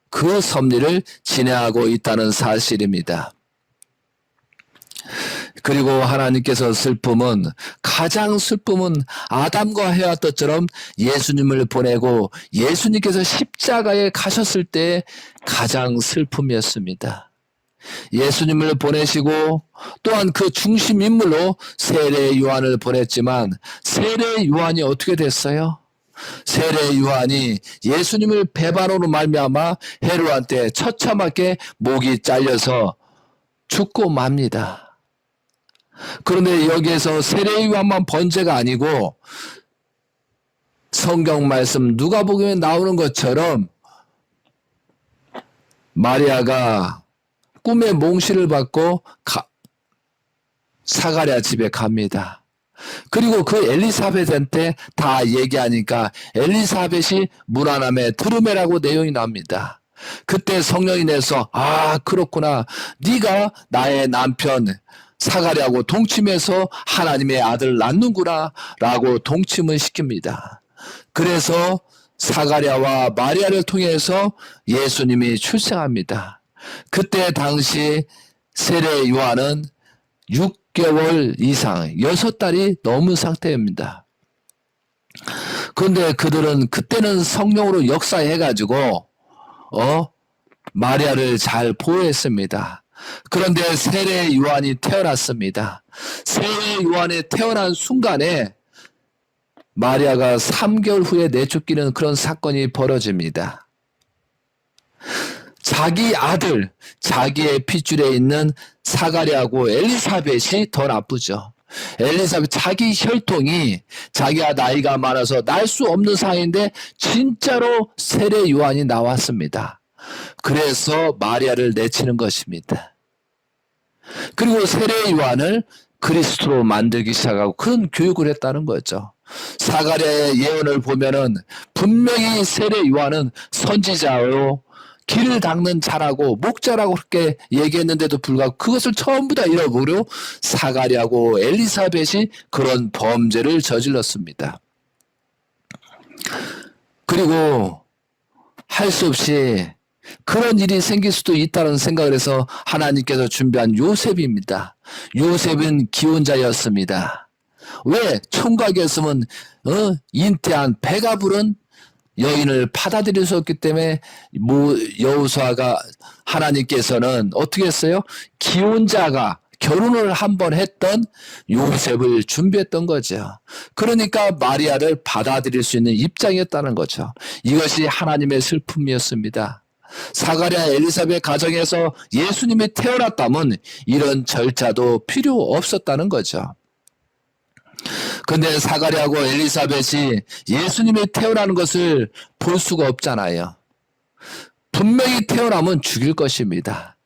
그 섭리를 진행하고 있다는 사실입니다. 그리고 하나님께서 가장 슬픔은 아담과 해와 때처럼 예수님을 보내고 예수님께서 십자가에 가셨을 때 가장 슬픔이었습니다. 예수님을 보내시고 또한 그 중심 인물로 세례 요한을 보냈지만 세례 요한이 어떻게 됐어요? 세례 요한이 예수님을 배반으로 말미암아 헤롯한테 처참하게 목이 잘려서 죽고 맙니다. 그런데 여기에서 세례 요한만 번제가 아니고 성경 말씀 누가복음에 나오는 것처럼 마리아가 꿈에 몽실을 받고 사가랴 집에 갑니다. 그리고 그 엘리사벳한테 다 얘기하니까 엘리사벳이 무난함에 드루메라고 내용이 납니다. 그때 성령이 내서 그렇구나, 네가 나의 남편 사가랴하고 동침해서 하나님의 아들을 낳는구나 라고 동침을 시킵니다. 그래서 사가랴와 마리아를 통해서 예수님이 출생합니다. 그때 당시 세례 요한은 6개월 이상 6달이 넘은 상태입니다. 그런데 그들은 그때는 성령으로 역사해가지고 마리아를 잘 보호했습니다. 그런데 세례 요한이 태어났습니다. 세례 요한이 태어난 순간에 마리아가 3개월 후에 내쫓기는 그런 사건이 벌어집니다. 자기 아들, 자기의 핏줄에 있는 사가랴하고 엘리사벳이 더 나쁘죠. 엘리사벳 자기 혈통이 자기가 나이가 많아서 날 수 없는 상황인데 진짜로 세례 요한이 나왔습니다. 그래서 마리아를 내치는 것입니다. 그리고 세례 요한을 그리스도로 만들기 시작하고 그런 교육을 했다는 거죠. 사가랴의 예언을 보면은 분명히 세례 요한은 선지자로 길을 닦는 자라고 목자라고 그렇게 얘기했는데도 불구하고 그것을 전부 다 잃어버려 사가랴하고 엘리사벳이 그런 범죄를 저질렀습니다. 그리고 할 수 없이 그런 일이 생길 수도 있다는 생각을 해서 하나님께서 준비한 요셉입니다. 요셉은 기혼자였습니다. 왜? 총각이었으면 인태한 배가 부른 여인을 받아들일 수 없기 때문에 여호수아가 하나님께서는 어떻게 했어요? 기혼자가 결혼을 한번 했던 요셉을 준비했던 거죠. 그러니까 마리아를 받아들일 수 있는 입장이었다는 거죠. 이것이 하나님의 슬픔이었습니다. 사가랴 엘리사벳 가정에서 예수님이 태어났다면 이런 절차도 필요 없었다는 거죠. 근데 사가랴하고 엘리사벳이 예수님이 태어나는 것을 볼 수가 없잖아요. 분명히 태어나면 죽일 것입니다.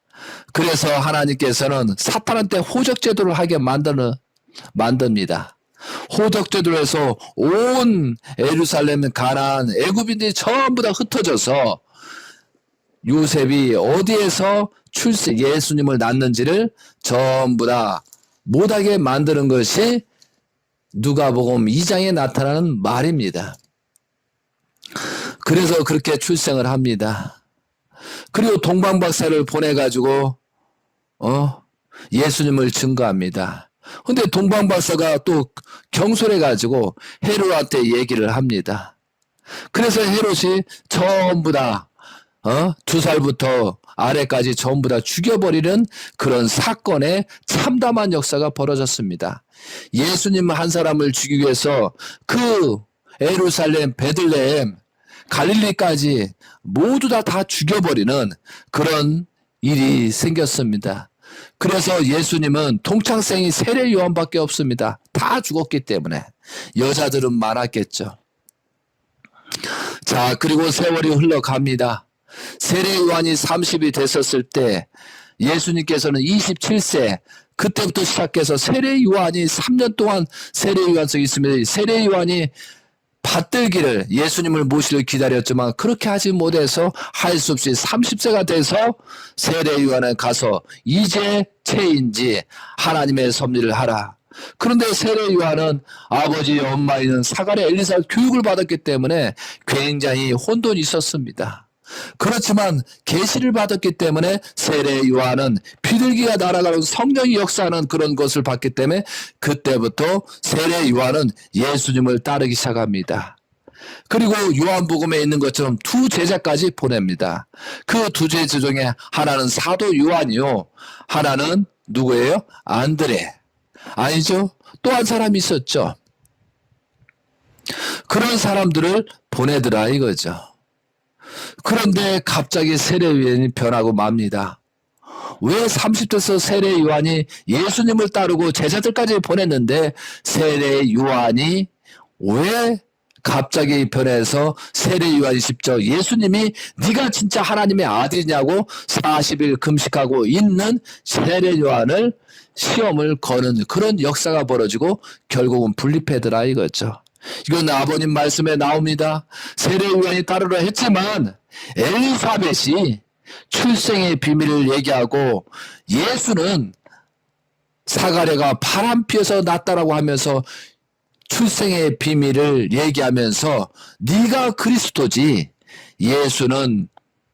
그래서 하나님께서는 사탄한테 호적제도를 하게 만듭니다. 호적제도를 해서 온 예루살렘, 가나안, 애굽인들이 전부 다 흩어져서 요셉이 어디에서 예수님을 낳는지를 전부 다 못하게 만드는 것이 누가복음 2장에 나타나는 말입니다. 그래서 그렇게 출생을 합니다. 그리고 동방박사를 보내가지고 예수님을 증거합니다. 근데 동방박사가 또 경솔해가지고 헤롯한테 얘기를 합니다. 그래서 헤롯이 전부 다 2살부터 아래까지 전부 다 죽여버리는 그런 사건의 참담한 역사가 벌어졌습니다. 예수님 한 사람을 죽이기 위해서 그 예루살렘, 베들레헴, 갈릴리까지 모두 다 죽여버리는 그런 일이 생겼습니다. 그래서 예수님은 동창생이 세례 요한밖에 없습니다. 다 죽었기 때문에. 여자들은 많았겠죠. 자, 그리고 세월이 흘러갑니다. 세례 요한이 30이 됐었을 때 예수님께서는 27세 그때부터 시작해서 세례 요한이 3년 동안 세례 요한성이 있습니다. 세례 요한이 받들기를 예수님을 모시를 기다렸지만 그렇게 하지 못해서 할 수 없이 30세가 돼서 세례 요한에 가서 이제 체인지 하나님의 섭리를 하라. 그런데 세례 요한은 아버지 엄마인 사가랴 엘리사벳 교육을 받았기 때문에 굉장히 혼돈이 있었습니다. 그렇지만 계시를 받았기 때문에 세례 요한은 비둘기가 날아가는 성령이 역사하는 그런 것을 봤기 때문에 그때부터 세례 요한은 예수님을 따르기 시작합니다. 그리고 요한복음에 있는 것처럼 두 제자까지 보냅니다. 그 두 제자 중에 하나는 사도 요한이요, 하나는 누구예요? 안드레. 아니죠? 또 한 사람이 있었죠. 그런 사람들을 보내더라 이거죠. 그런데 갑자기 세례 요한이 변하고 맙니다. 왜 30대에서 세례 요한이 예수님을 따르고 제자들까지 보냈는데 세례 요한이 왜 갑자기 변해서 세례 요한이 직접 예수님이 네가 진짜 하나님의 아들이냐고 40일 금식하고 있는 세례 요한을 시험을 거는 그런 역사가 벌어지고 결국은 분리패더라 이거죠. 이건 아버님 말씀에 나옵니다. 세례 요한이 따르려 했지만 엘리사벳이 출생의 비밀을 얘기하고 예수는 사가랴가 바람 피어서 났다라고 하면서 출생의 비밀을 얘기하면서 네가 그리스도지, 예수는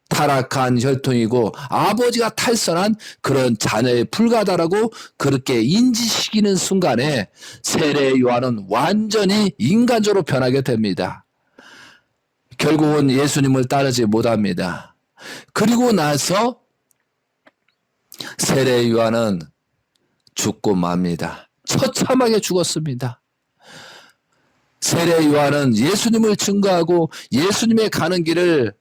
타락한 혈통이고 아버지가 탈선한 그런 자녀에 불과하다라고 그렇게 인지시키는 순간에 세례 요한은 완전히 인간적으로 변하게 됩니다. 결국은 예수님을 따르지 못합니다. 그리고 나서 세례 요한은 죽고 맙니다. 처참하게 죽었습니다. 세례 요한은 예수님을 증거하고 예수님의 가는 길을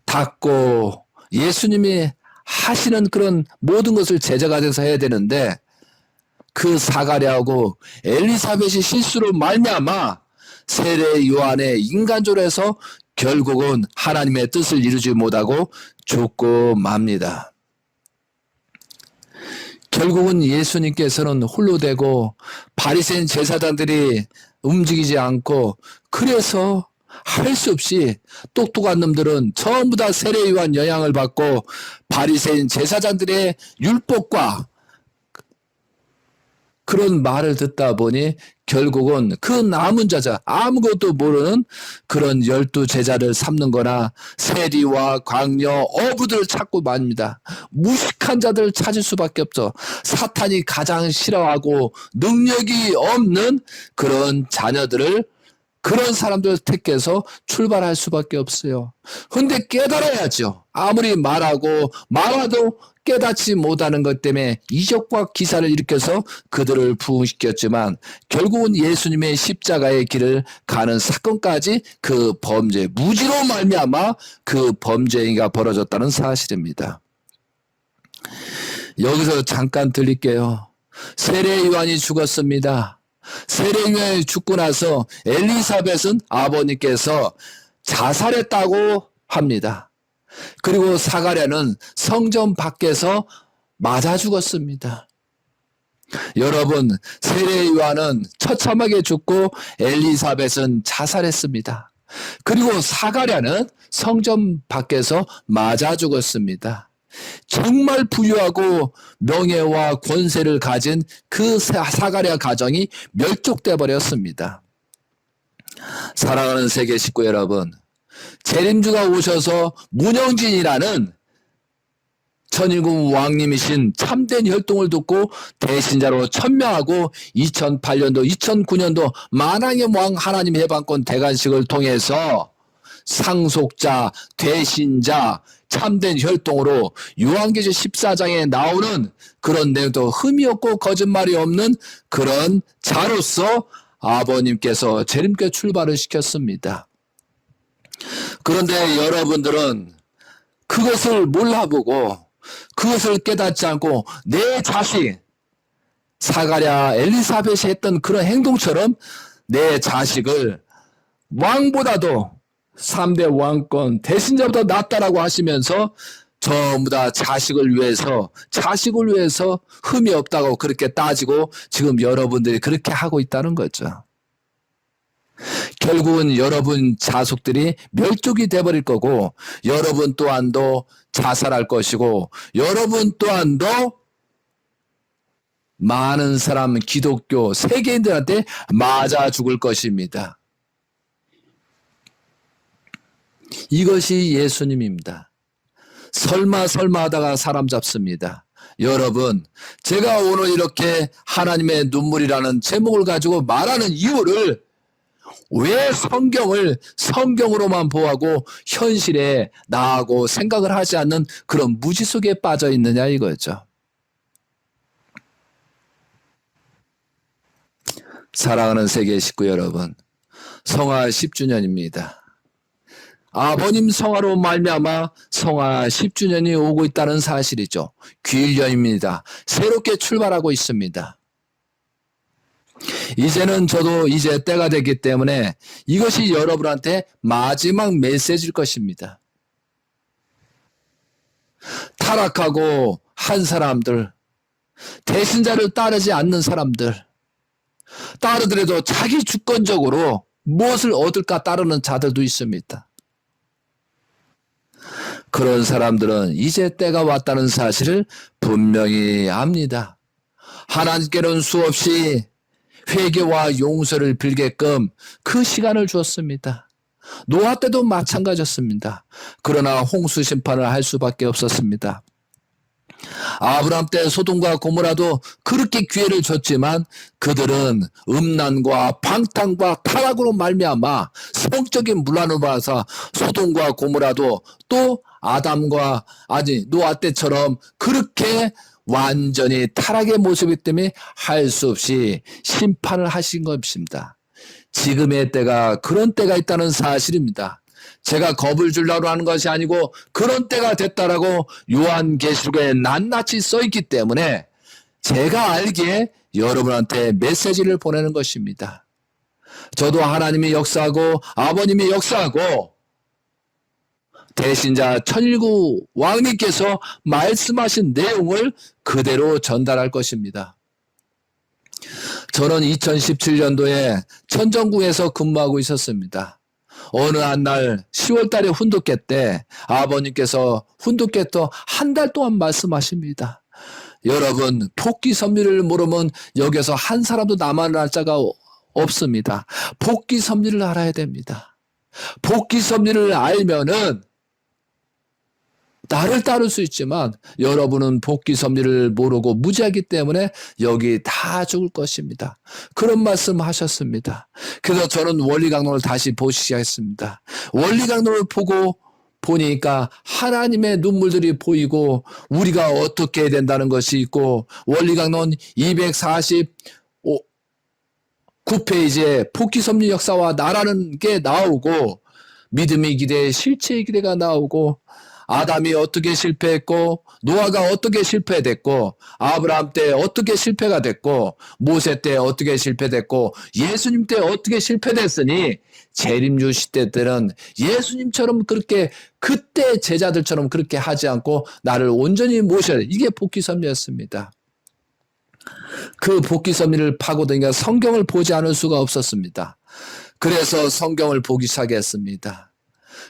닫고 예수님이 하시는 그런 모든 것을 제자가 돼서 해야 되는데 그 사가랴하고 엘리사벳이 실수로 말미암아 세례 요한의 인간적으로 해서 결국은 하나님의 뜻을 이루지 못하고 죽고 맙니다. 결국은 예수님께서는 홀로 되고 바리새인 제사장들이 움직이지 않고 그래서 할 수 없이 똑똑한 놈들은 전부 다 세례 요한 영향을 받고 바리새인 제사장들의 율법과 그런 말을 듣다 보니 결국은 그 남은 자자 아무것도 모르는 그런 12 제자를 삼는 거나 세리와 광녀 어부들을 찾고 맙니다. 무식한 자들을 찾을 수밖에 없죠. 사탄이 가장 싫어하고 능력이 없는 그런 자녀들을 그런 사람들을 택해서 출발할 수밖에 없어요. 근데 깨달아야죠. 아무리 말아도 깨닫지 못하는 것 때문에 이적과 기사를 일으켜서 그들을 부흥시켰지만 결국은 예수님의 십자가의 길을 가는 사건까지 그 범죄, 무지로 말미암아 그 범죄가 벌어졌다는 사실입니다. 여기서 잠깐 들릴게요. 세례 요한이 죽었습니다. 세례 요한이 죽고 나서 엘리사벳은 아버님께서 자살했다고 합니다. 그리고 사가랴는 성전 밖에서 맞아 죽었습니다. 여러분, 세례 요한은 처참하게 죽고 엘리사벳은 자살했습니다. 그리고 사가랴는 성전 밖에서 맞아 죽었습니다. 정말 부유하고 명예와 권세를 가진 그 사가랴 가정이 멸족돼 버렸습니다. 사랑하는 세계 식구 여러분, 재림주가 오셔서 문영진이라는 천일국 왕님이신 참된 혈통을 듣고 대신자로 천명하고 2008년도 2009년도 만왕의 왕 하나님 해방권 대관식을 통해서 상속자, 대신자, 참된 혈통으로 요한계시록 14장에 나오는 그런 내용도 흠이 없고 거짓말이 없는 그런 자로서 아버님께서 재림께 출발을 시켰습니다. 그런데 여러분들은 그것을 몰라보고 그것을 깨닫지 않고 내 자식, 사가랴, 엘리사벳이 했던 그런 행동처럼 내 자식을 왕보다도 3대 왕권 대신자보다 낫다라고 하시면서 전부 다 자식을 위해서 흠이 없다고 그렇게 따지고 지금 여러분들이 그렇게 하고 있다는 거죠. 결국은 여러분 자손들이 멸족이 돼버릴 거고 여러분 또한도 자살할 것이고 여러분 또한도 많은 사람, 기독교, 세계인들한테 맞아 죽을 것입니다. 이것이 예수님입니다. 설마 하다가 사람 잡습니다. 여러분, 제가 오늘 이렇게 하나님의 눈물이라는 제목을 가지고 말하는 이유를 왜 성경을 성경으로만 보하고 현실에 나하고 생각을 하지 않는 그런 무지 속에 빠져 있느냐 이거죠. 사랑하는 세계 식구 여러분, 성화 10주년입니다. 아버님 성화로 말미암아 성화 10주년이 오고 있다는 사실이죠. 귀일년입니다. 새롭게 출발하고 있습니다. 이제는 저도 이제 때가 됐기 때문에 이것이 여러분한테 마지막 메시지일 것입니다. 타락하고 한 사람들, 대신자를 따르지 않는 사람들, 따르더라도 자기 주권적으로 무엇을 얻을까 따르는 자들도 있습니다. 그런 사람들은 이제 때가 왔다는 사실을 분명히 압니다. 하나님께는 수없이 회개와 용서를 빌게끔 그 시간을 주었습니다. 노아 때도 마찬가지였습니다. 그러나 홍수 심판을 할 수밖에 없었습니다. 아브라함 때 소돔과 고모라도 그렇게 기회를 줬지만 그들은 음란과 방탕과 타락으로 말미암아 성적인 문란을 받아서 소돔과 고모라도 또 노아 때처럼 그렇게 완전히 타락의 모습이기 때문에 할 수 없이 심판을 하신 것입니다. 지금의 때가 그런 때가 있다는 사실입니다. 제가 겁을 주려고 하는 것이 아니고 그런 때가 됐다라고 요한계시록에 낱낱이 써있기 때문에 제가 알기에 여러분한테 메시지를 보내는 것입니다. 저도 하나님이 역사하고 아버님이 역사하고 대신자 천일구 왕님께서 말씀하신 내용을 그대로 전달할 것입니다. 저는 2017년도에 천정궁에서 근무하고 있었습니다. 어느 한 날 10월 달에 훈독회 때 아버님께서 훈독회 한 달 동안 말씀하십니다. 여러분, 복귀 섭리를 모르면 여기서 한 사람도 남아날 자가 없습니다. 복귀 섭리를 알아야 됩니다. 복귀 섭리를 알면은 나를 따를 수 있지만 여러분은 복귀 섭리를 모르고 무지하기 때문에 여기 다 죽을 것입니다. 그런 말씀 하셨습니다. 그래서 저는 원리강론을 다시 보시기 시작했습니다. 원리강론을 보니까 하나님의 눈물들이 보이고 우리가 어떻게 해야 된다는 것이 있고 원리강론 249페이지에 복귀 섭리 역사와 나라는 게 나오고 믿음의 기대, 실체의 기대가 나오고 아담이 어떻게 실패했고 노아가 어떻게 실패됐고 아브라함 때 어떻게 실패가 됐고 모세 때 어떻게 실패됐고 예수님 때 어떻게 실패됐으니 재림주 시대 때는 예수님처럼 그렇게 그때 제자들처럼 그렇게 하지 않고 나를 온전히 모셔야 돼. 이게 복귀 섭리였습니다. 그 복귀 섭리를 파고드니까 성경을 보지 않을 수가 없었습니다. 그래서 성경을 보기 시작했습니다.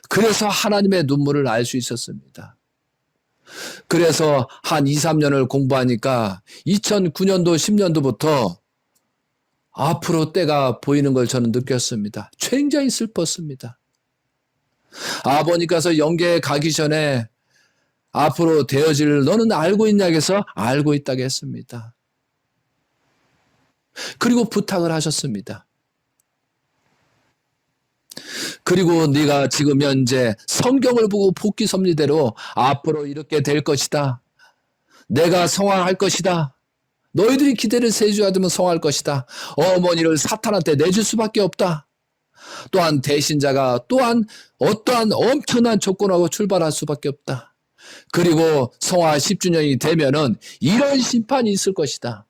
그래서 하나님의 눈물을 알 수 있었습니다. 그래서 한 2, 3년을 공부하니까 2009년도, 10년도부터 앞으로 때가 보이는 걸 저는 느꼈습니다. 굉장히 슬펐습니다. 아버님께서 영계에 가기 전에 앞으로 되어질 너는 알고 있냐 해서 알고 있다고 했습니다. 그리고 부탁을 하셨습니다. 그리고 네가 지금 현재 성경을 보고 복귀 섭리대로 앞으로 이렇게 될 것이다. 내가 성화할 것이다. 너희들이 기대를 세주하면 성화할 것이다. 어머니를 사탄한테 내줄 수밖에 없다. 또한 대신자가 또한 어떠한 엄청난 조건하고 출발할 수밖에 없다. 그리고 성화 10주년이 되면은 이런 심판이 있을 것이다.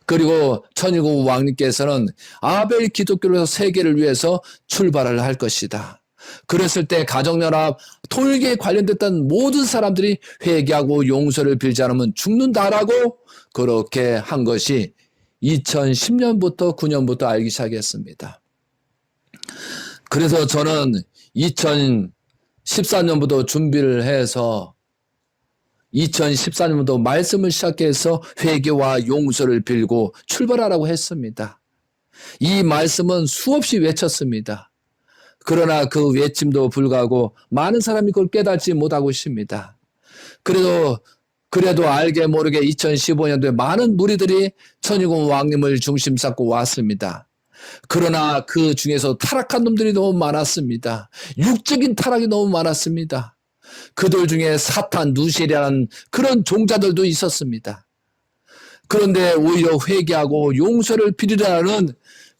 그리고 천일국 왕님께서는 아벨 기독교로 세계를 위해서 출발을 할 것이다. 그랬을 때 가정연합, 통일교에 관련됐던 모든 사람들이 회개하고 용서를 빌지 않으면 죽는다라고 그렇게 한 것이 2010년부터 9년부터 알기 시작했습니다. 그래서 저는 2014년부터 준비를 해서 2014년도 말씀을 시작해서 회개와 용서를 빌고 출발하라고 했습니다. 이 말씀은 수없이 외쳤습니다. 그러나 그 외침도 불구하고 많은 사람이 그걸 깨닫지 못하고 있습니다. 그래도 알게 모르게 2015년도에 많은 무리들이 천일공 왕님을 중심 삼고 왔습니다. 그러나 그 중에서 타락한 놈들이 너무 많았습니다. 육적인 타락이 너무 많았습니다. 그들 중에 사탄, 누실이라는 그런 종자들도 있었습니다. 그런데 오히려 회개하고 용서를 빌으라는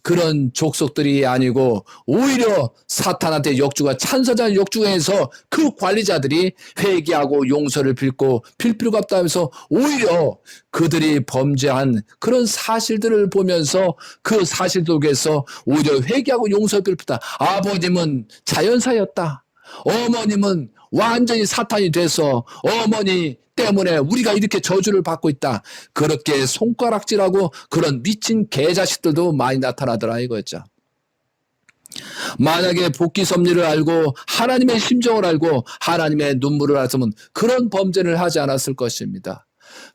그런 족속들이 아니고 오히려 사탄한테 역주가 찬사자는 역주에서 그 관리자들이 회개하고 용서를 빌고 빌 필요가 없다면서 오히려 그들이 범죄한 그런 사실들을 보면서 그 사실들에서 오히려 회개하고 용서를 빌다. 아버님은 자연사였다. 어머님은 완전히 사탄이 돼서 어머니 때문에 우리가 이렇게 저주를 받고 있다. 그렇게 손가락질하고 그런 미친 개자식들도 많이 나타나더라 이거죠. 만약에 복귀 섭리를 알고 하나님의 심정을 알고 하나님의 눈물을 알았으면 그런 범죄를 하지 않았을 것입니다.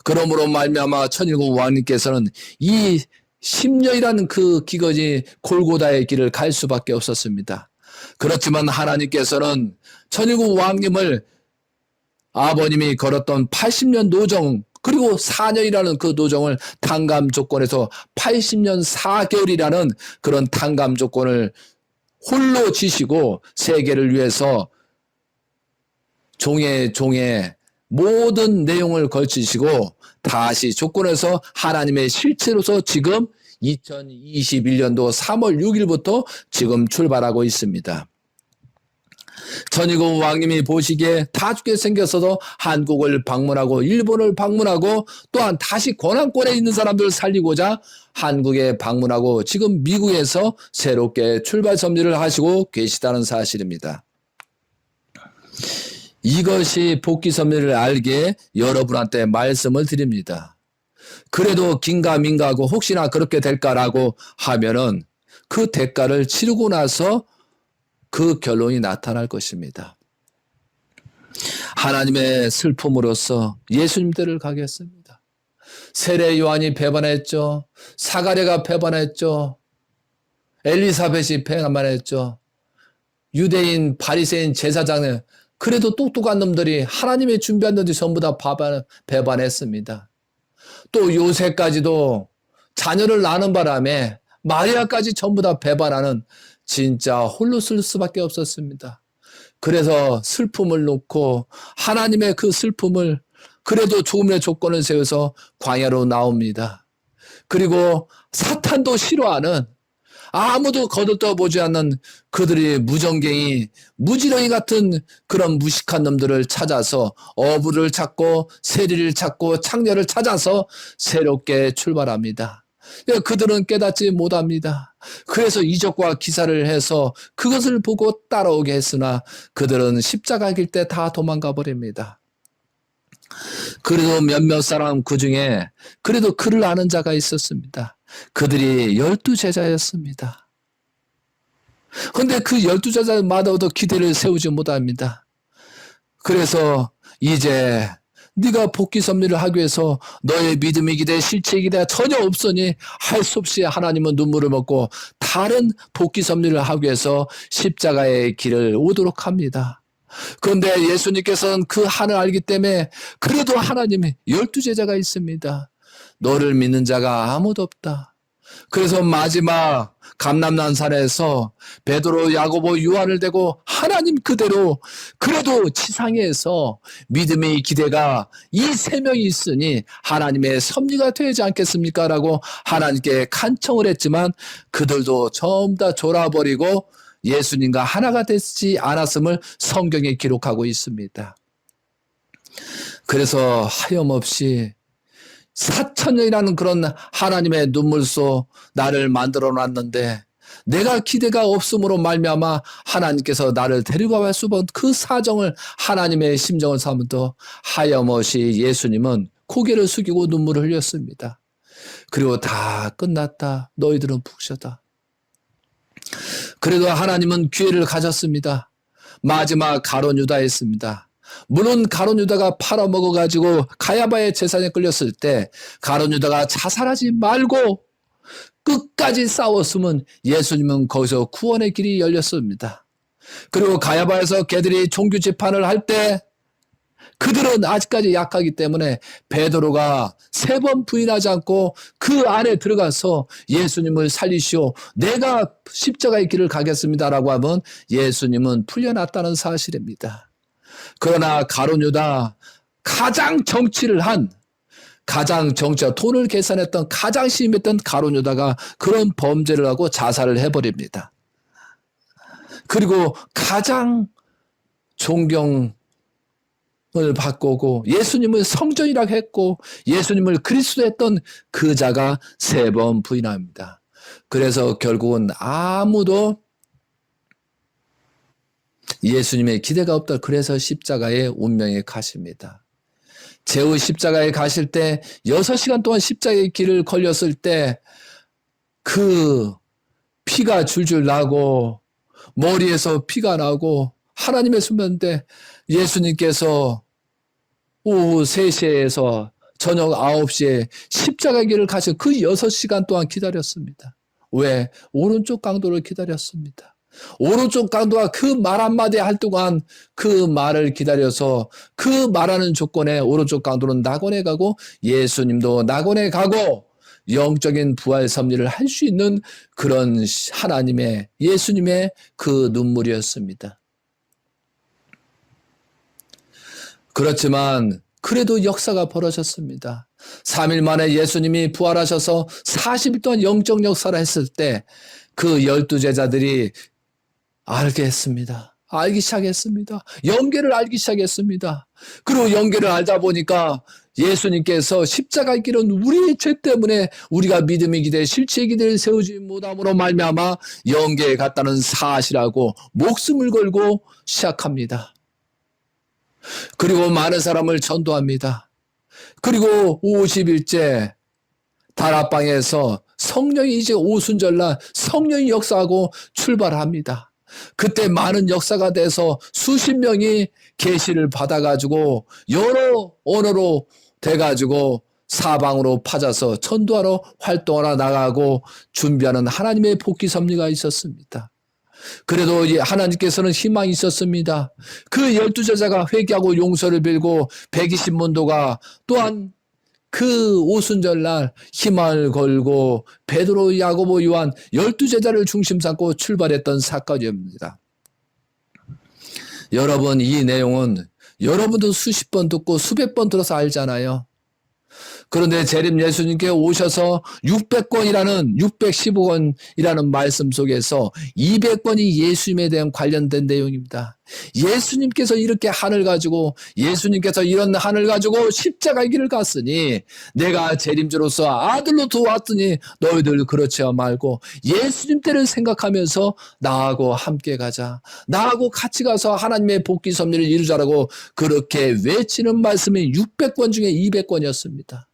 그러므로 말미암아 천일국 왕님께서는 이 10년이라는 그 기근이 골고다의 길을 갈 수밖에 없었습니다. 그렇지만 하나님께서는 천일국 왕님을 아버님이 걸었던 80년 노정 그리고 4년이라는 그 노정을 탕감 조건에서 80년 4개월이라는 그런 탕감 조건을 홀로 지시고 세계를 위해서 종의 모든 내용을 걸치시고 다시 조건에서 하나님의 실체로서 지금 2021년도 3월 6일부터 지금 출발하고 있습니다. 천일국 왕님이 보시기에 다 죽게 생겼어도 한국을 방문하고 일본을 방문하고 또한 다시 권한권에 있는 사람들을 살리고자 한국에 방문하고 지금 미국에서 새롭게 출발 섭리를 하시고 계시다는 사실입니다. 이것이 복귀 섭리를 알게 여러분한테 말씀을 드립니다. 그래도 긴가민가하고 혹시나 그렇게 될까라고 하면은 그 대가를 치르고 나서 그 결론이 나타날 것입니다. 하나님의 슬픔으로서 예수님들을 가겠습니다. 세례 요한이 배반했죠. 사가랴가 배반했죠. 엘리사벳이 배반했죠. 유대인 바리새인 제사장은 그래도 똑똑한 놈들이 하나님의 준비한 놈들이 전부 다 배반했습니다. 또 요새까지도 자녀를 낳는 바람에 마리아까지 전부 다 배반하는 진짜 홀로 쓸 수밖에 없었습니다. 그래서 슬픔을 놓고 하나님의 그 슬픔을 그래도 조금의 조건을 세워서 광야로 나옵니다. 그리고 사탄도 싫어하는 아무도 거들떠보지 않는 그들이 무정갱이, 무지렁이 같은 그런 무식한 놈들을 찾아서 어부를 찾고 세리를 찾고 창녀를 찾아서 새롭게 출발합니다. 그들은 깨닫지 못합니다. 그래서 이적과 기사를 해서 그것을 보고 따라오게 했으나 그들은 십자가 길 때 다 도망가 버립니다. 그래도 몇몇 사람 그 중에 그래도 그를 아는 자가 있었습니다. 그들이 12제자였습니다. 그런데 그 12제자마다도 기대를 세우지 못합니다. 그래서 이제 네가 복귀 섭리를 하기 위해서 너의 믿음이 기대 실체이 기대 전혀 없으니 할 수 없이 하나님은 눈물을 먹고 다른 복귀 섭리를 하기 위해서 십자가의 길을 오도록 합니다. 그런데 예수님께서는 그 한을 알기 때문에 그래도 하나님이 12제자가 있습니다. 너를 믿는 자가 아무도 없다. 그래서 마지막 감람산에서 베드로, 야고보, 요한을 대고 하나님 그대로 그래도 지상에서 믿음의 기대가 이 세 명이 있으니 하나님의 섭리가 되지 않겠습니까? 라고 하나님께 간청을 했지만 그들도 전부 다 졸아버리고 예수님과 하나가 되지 않았음을 성경에 기록하고 있습니다. 그래서 하염없이 4,000년이라는 그런 하나님의 눈물소 나를 만들어 놨는데 내가 기대가 없음으로 말미암아 하나님께서 나를 데려갈 수 없는 그 사정을 하나님의 심정을 삼으며 하염없이 예수님은 고개를 숙이고 눈물을 흘렸습니다. 그리고 다 끝났다. 너희들은 푹 쉬었다. 그래도 하나님은 기회를 가졌습니다. 마지막 가론 유다였습니다. 물론 가룟 유다가 팔아먹어가지고 가야바의 재산에 끌렸을 때 가룟 유다가 자살하지 말고 끝까지 싸웠으면 예수님은 거기서 구원의 길이 열렸습니다. 그리고 가야바에서 걔들이 종교 재판을 할 때 그들은 아직까지 약하기 때문에 베드로가 3번 부인하지 않고 그 안에 들어가서 예수님을 살리시오, 내가 십자가의 길을 가겠습니다라고 하면 예수님은 풀려났다는 사실입니다. 그러나 가룟 유다, 가장 돈을 계산했던 가장 심했던 가룟 유다가 그런 범죄를 하고 자살을 해버립니다. 그리고 가장 존경을 바꾸고 예수님을 성전이라고 했고 예수님을 그리스도 했던 그 자가 3번 부인합니다. 그래서 결국은 아무도 예수님의 기대가 없다. 그래서 십자가의 운명에 가십니다. 제후 십자가에 가실 때 6시간 동안 십자가의 길을 걸렸을 때 그 피가 줄줄 나고 머리에서 피가 나고 하나님의 순간인데 예수님께서 오후 3시에서 저녁 9시에 십자가의 길을 가셔 그 6시간 동안 기다렸습니다. 왜? 오른쪽 강도를 기다렸습니다. 오른쪽 강도가 그 말 한마디 할 동안 그 말을 기다려서 그 말하는 조건에 오른쪽 강도는 낙원에 가고 예수님도 낙원에 가고 영적인 부활 섭리를 할 수 있는 그런 하나님의 예수님의 그 눈물이었습니다. 그렇지만 그래도 역사가 벌어졌습니다. 3일 만에 예수님이 부활하셔서 40일 동안 영적 역사를 했을 때 그 12제자들이 알게 했습니다. 알기 시작했습니다. 영계를 알기 시작했습니다. 그리고 영계를 알다 보니까 예수님께서 십자가의 길은 우리의 죄 때문에 우리가 믿음의 기대 실체의 기대를 세우지 못함으로 말미암아 영계에 갔다는 사실하고 목숨을 걸고 시작합니다. 그리고 많은 사람을 전도합니다. 그리고 50일째 다락방에서 성령이 이제 오순절날 성령이 역사하고 출발합니다. 그때 많은 역사가 돼서 수십 명이 계시를 받아가지고 여러 언어로 돼가지고 사방으로 파져서 전도하러 활동하러 나가고 준비하는 하나님의 복귀 섭리가 있었습니다. 그래도 하나님께서는 희망이 있었습니다. 그 12제자가 회개하고 용서를 빌고 120문도가 또한 그 오순절날 희망을 걸고 베드로, 야고보, 요한 12제자를 중심 삼고 출발했던 사건입니다. 여러분, 이 내용은 여러분도 수십 번 듣고 수백 번 들어서 알잖아요. 그런데 재림 예수님께 오셔서 615권이라는 말씀 속에서 200권이 예수님에 대한 관련된 내용입니다. 예수님께서 이렇게 하늘 가지고 예수님께서 이런 하늘 가지고 십자가의 길을 갔으니 내가 재림주로서 아들로 도왔더니 너희들 그렇지 말고 예수님 때를 생각하면서 나하고 함께 가자. 나하고 같이 가서 하나님의 복귀 섭리를 이루자라고 그렇게 외치는 말씀이 600권 중에 200권이었습니다.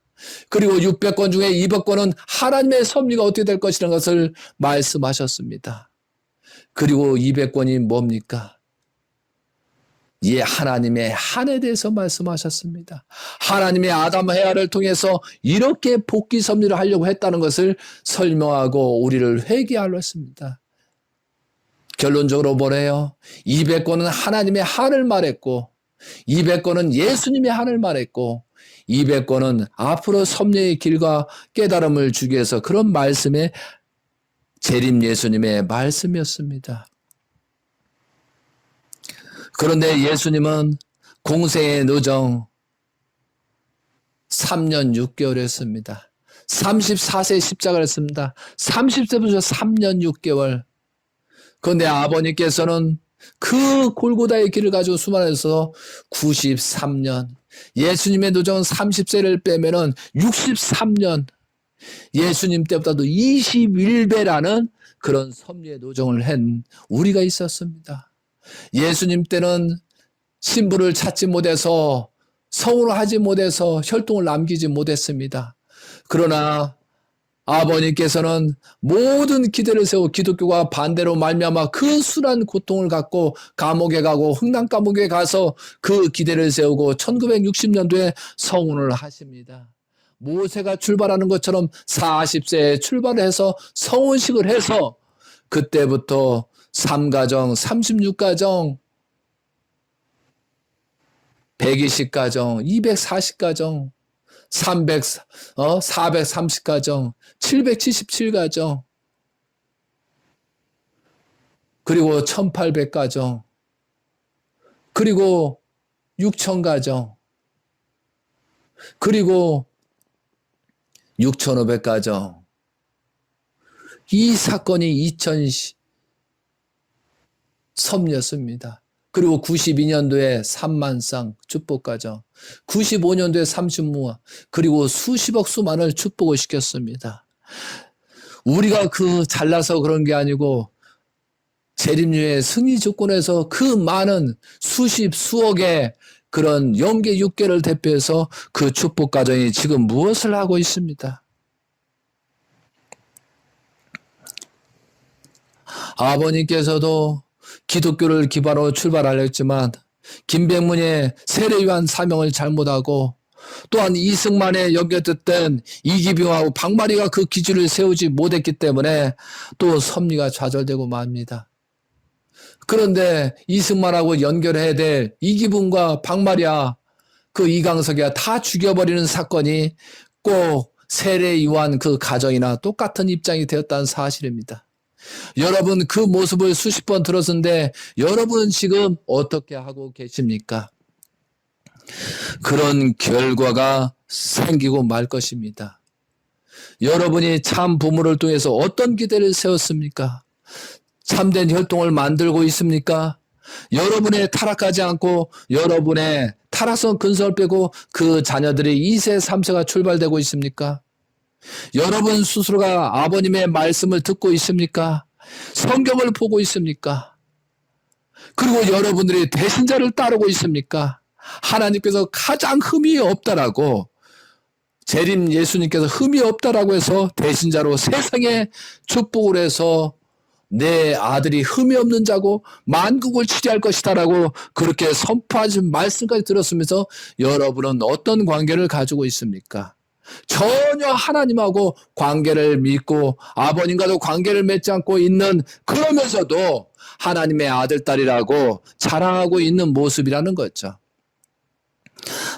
그리고 600권 중에 200권은 하나님의 섭리가 어떻게 될 것이라는 것을 말씀하셨습니다. 그리고 200권이 뭡니까? 하나님의 한에 대해서 말씀하셨습니다. 하나님의 아담 해아를 통해서 이렇게 복귀 섭리를 하려고 했다는 것을 설명하고 우리를 회개하려 했습니다. 결론적으로 뭐래요? 200권은 하나님의 한을 말했고 200권은 예수님의 한을 말했고 200권은 앞으로 섭리의 길과 깨달음을 주기 위해서 그런 말씀의 재림 예수님의 말씀이었습니다. 그런데 예수님은 공생의 노정 3년 6개월 했습니다. 34세 십자가를 했습니다. 30세부터 3년 6개월. 그런데 아버님께서는 그 골고다의 길을 가지고 수만해서 93년. 예수님의 노정은 30세를 빼면은 63년. 예수님 때보다도 21배라는 그런 섭리의 노정을 한 우리가 있었습니다. 예수님 때는 신부를 찾지 못해서 성으로 하지 못해서 혈통을 남기지 못했습니다. 그러나 아버님께서는 모든 기대를 세워 기독교가 반대로 말미암아 그 순한 고통을 갖고 감옥에 가고 흥남 감옥에 가서 그 기대를 세우고 1960년도에 성운을 하십니다. 모세가 출발하는 것처럼 40세에 출발해서 성운식을 해서 그때부터 3가정, 36가정, 120가정, 240가정, 430가정, 777가정, 그리고 1800가정, 그리고 6000가정, 그리고 6500가정. 이 사건이 2010섭이었습니다. 그리고 92년도에 3만쌍 축복가정, 95년도에 30무화, 그리고 수십억 수만을 축복을 시켰습니다. 우리가 잘나서 그런 게 아니고 재림류의 승리 조건에서 그 많은 수억의 그런 영계 육계를 대표해서 그 축복가정이 지금 무엇을 하고 있습니다. 아버님께서도 기독교를 기반으로 출발하려 했지만 김백문의 세례요한 사명을 잘못하고 또한 이승만에 연결됐던 이기병하고 박마리가 그 기준을 세우지 못했기 때문에 또 섭리가 좌절되고 맙니다. 그런데 이승만하고 연결해야 될 이기붕과 박마리아, 그 이강석이야 다 죽여버리는 사건이 꼭 세례요한 그 가정이나 똑같은 입장이 되었다는 사실입니다. 여러분 그 모습을 수십 번 들었는데 여러분 지금 어떻게 하고 계십니까? 그런 결과가 생기고 말 것입니다. 여러분이 참 부모를 통해서 어떤 기대를 세웠습니까? 참된 혈통을 만들고 있습니까? 여러분의 타락하지 않고 여러분의 타락성 근성을 빼고 그 자녀들이 2세, 3세가 출발되고 있습니까? 여러분 스스로가 아버님의 말씀을 듣고 있습니까? 성경을 보고 있습니까? 그리고 여러분들이 대신자를 따르고 있습니까? 하나님께서 가장 흠이 없다라고, 재림 예수님께서 흠이 없다라고 해서 대신자로 세상에 축복을 해서 내 아들이 흠이 없는 자고 만국을 치리할 것이다라고 그렇게 선포하신 말씀까지 들었으면서 여러분은 어떤 관계를 가지고 있습니까? 전혀 하나님하고 관계를 믿고 아버님과도 관계를 맺지 않고 있는, 그러면서도 하나님의 아들, 딸이라고 자랑하고 있는 모습이라는 거죠.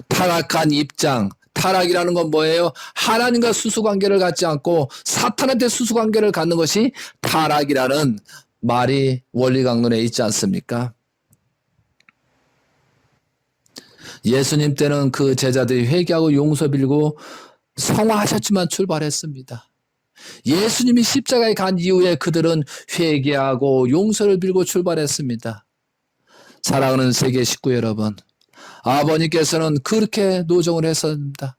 타락한 입장, 타락이라는 건 뭐예요? 하나님과 수수관계를 갖지 않고 사탄한테 수수관계를 갖는 것이 타락이라는 말이 원리강론에 있지 않습니까? 예수님 때는 그 제자들이 회개하고 용서 빌고 성화하셨지만 출발했습니다. 예수님이 십자가에 간 이후에 그들은 회개하고 용서를 빌고 출발했습니다. 사랑하는 세계 식구 여러분, 아버님께서는 그렇게 노정을 했습니다.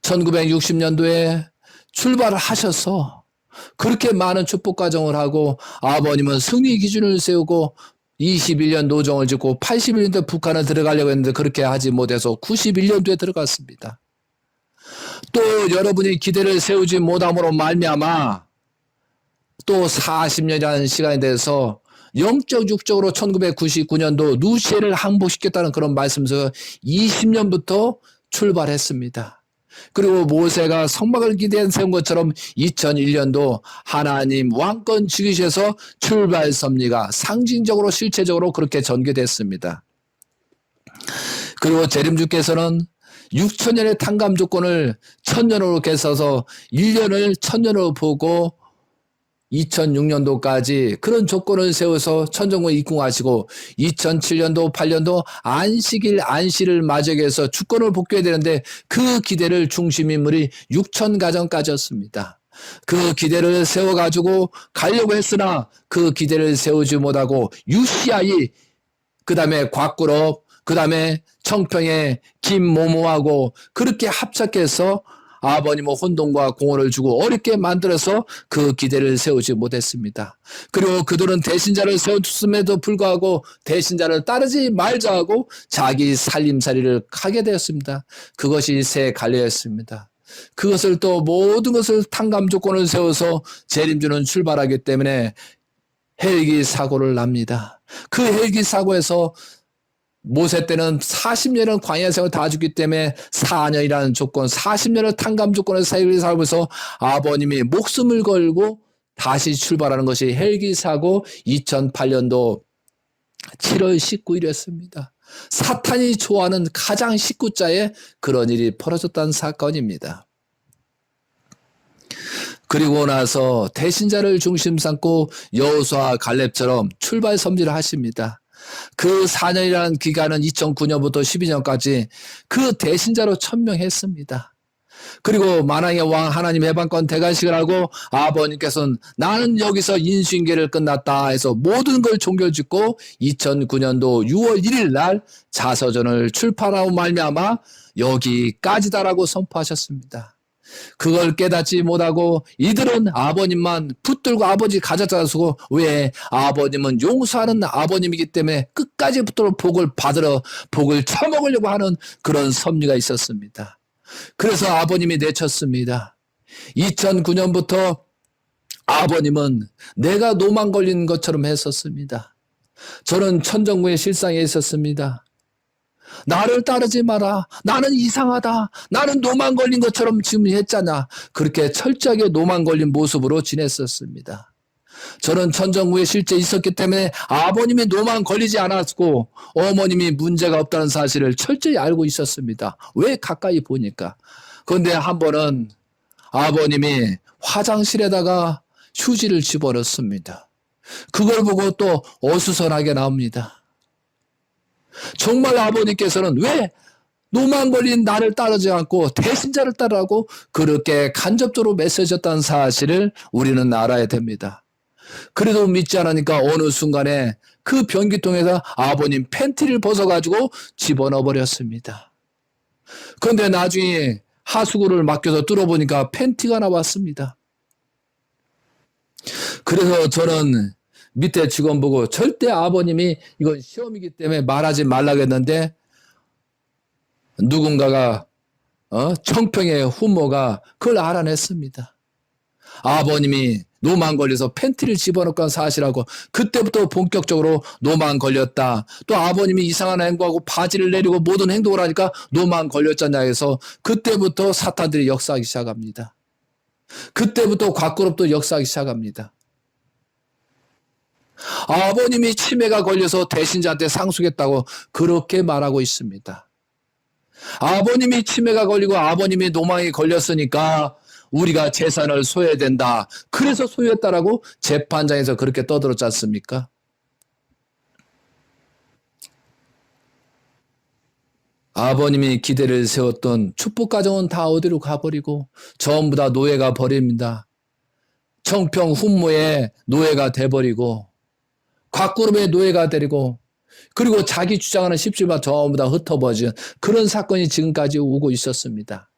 1960년도에 출발을 하셔서 그렇게 많은 축복 과정을 하고 아버님은 승리 기준을 세우고 21년 노정을 짓고 81년도에 북한을 들어가려고 했는데 그렇게 하지 못해서 91년도에 들어갔습니다. 또 여러분이 기대를 세우지 못함으로 말미암아 또 40년이라는 시간이 돼서 영적 육적으로 1999년도 루시엘을 항복시켰다는 그런 말씀에서 20년부터 출발했습니다. 그리고 모세가 성막을 기대한 세운 것처럼 2001년도 하나님 왕권 지키셔서 출발 섭리가 상징적으로 실체적으로 그렇게 전개됐습니다. 그리고 재림주께서는 6천년의 탕감 조건을 1000년으로 깨서서 1년을 1000년으로 보고 2006년도까지 그런 조건을 세워서 천정국 입궁하시고 2007년도 8년도 안식일 안시를 맞이하기 위해서 주권을 복귀해야 되는데 그 기대를 중심 인물이 6,000가정까지였습니다. 그 기대를 세워가지고 가려고 했으나 그 기대를 세우지 못하고 UCI, 그 다음에 곽구럽, 그 다음에 청평의 김모모하고 그렇게 합작해서 아버님은 혼돈과 공허를 주고 어렵게 만들어서 그 기대를 세우지 못했습니다. 그리고 그들은 대신자를 세웠음에도 불구하고 대신자를 따르지 말자 하고 자기 살림살이를 하게 되었습니다. 그것이 새 갈래였습니다. 그것을 또 모든 것을 탕감 조건을 세워서 재림주는 출발하기 때문에 헬기 사고를 납니다. 그 헬기 사고에서 모세 때는 40년은 광야 생활을 다 죽기 때문에 4년이라는 조건, 40년을 탕감 조건을 살면서 아버님이 목숨을 걸고 다시 출발하는 것이 헬기 사고 2008년도 7월 19일이었습니다. 사탄이 좋아하는 가장 19자에 그런 일이 벌어졌다는 사건입니다. 그리고 나서 대신자를 중심 삼고 여호수아와 갈렙처럼 출발 섬지를 하십니다. 그 4년이라는 기간은 2009년부터 12년까지 그 대신자로 천명했습니다. 그리고 만왕의 왕 하나님 해방권 대관식을 하고 아버님께서는 나는 여기서 인수인계를 끝났다 해서 모든 걸 종결짓고 2009년도 6월 1일 날 자서전을 출판하고 말미암아 여기까지다라고 선포하셨습니다. 그걸 깨닫지 못하고 이들은 아버님만 붙들고 아버지 가져다쓰고 왜 아버님은 용서하는 아버님이기 때문에 끝까지 붙들어 복을 받으러 복을 처먹으려고 하는 그런 섭리가 있었습니다. 그래서 아버님이 내쳤습니다. 2009년부터 아버님은 내가 노만 걸린 것처럼 했었습니다. 저는 천정부의 실상에 있었습니다. 나를 따르지 마라. 나는 이상하다. 나는 노만 걸린 것처럼 지금 했잖아. 그렇게 철저하게 노만 걸린 모습으로 지냈었습니다. 저는 천정부에 실제 있었기 때문에 아버님이 노만 걸리지 않았고 어머님이 문제가 없다는 사실을 철저히 알고 있었습니다. 왜 가까이 보니까. 그런데 한 번은 아버님이 화장실에다가 휴지를 집어넣습니다. 그걸 보고 또 어수선하게 나옵니다. 정말 아버님께서는 왜 노만 걸린 나를 따르지 않고 대신자를 따르라고 그렇게 간접적으로 메시지했다는 사실을 우리는 알아야 됩니다. 그래도 믿지 않으니까 어느 순간에 그 변기통에서 아버님 팬티를 벗어가지고 집어넣어 버렸습니다. 그런데 나중에 하수구를 맡겨서 뚫어보니까 팬티가 나왔습니다. 그래서 저는 밑에 직원 보고 절대 아버님이 이건 시험이기 때문에 말하지 말라고 했는데 누군가가 청평의 후모가 그걸 알아냈습니다. 아버님이 노만 걸려서 팬티를 집어넣고 한 사실하고 그때부터 본격적으로 노만 걸렸다. 또 아버님이 이상한 행동하고 바지를 내리고 모든 행동을 하니까 노만 걸렸잖냐 해서 그때부터 사탄들이 역사하기 시작합니다. 그때부터 과거로부터 역사하기 시작합니다. 아버님이 치매가 걸려서 대신자한테 상속했다고 그렇게 말하고 있습니다. 아버님이 치매가 걸리고 아버님이 노망이 걸렸으니까 우리가 재산을 소유해야 된다. 그래서 소유했다라고 재판장에서 그렇게 떠들었지 않습니까? 아버님이 기대를 세웠던 축복가정은 다 어디로 가버리고 전부 다 노예가 버립니다. 청평 훈모의 노예가 돼버리고 곽구름의 노예가 되고 그리고 자기 주장하는 십시만 전부 다 흩어버진 그런 사건이 지금까지 오고 있었습니다.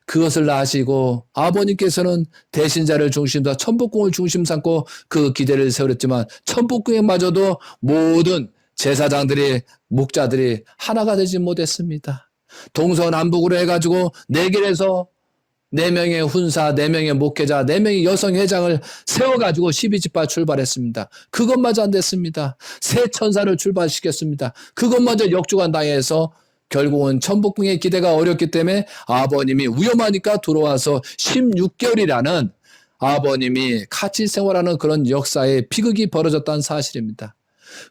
그것을 아시고 아버님께서는 대신자를 중심으로 천복궁을 중심 삼고 그 기대를 세웠지만 천복궁에마저도 모든 제사장들이 목자들이 하나가 되지 못했습니다. 동서남북으로 해가지고 네 길에서 4명의 훈사, 4명의 목회자, 4명의 여성 회장을 세워가지고 12지파 출발했습니다. 그것마저 안 됐습니다. 새 천사를 출발시켰습니다. 그것마저 역주간 당해서 결국은 천복궁의 기대가 어렵기 때문에 아버님이 위험하니까 들어와서 16개월이라는 아버님이 같이 생활하는 그런 역사의 비극이 벌어졌다는 사실입니다.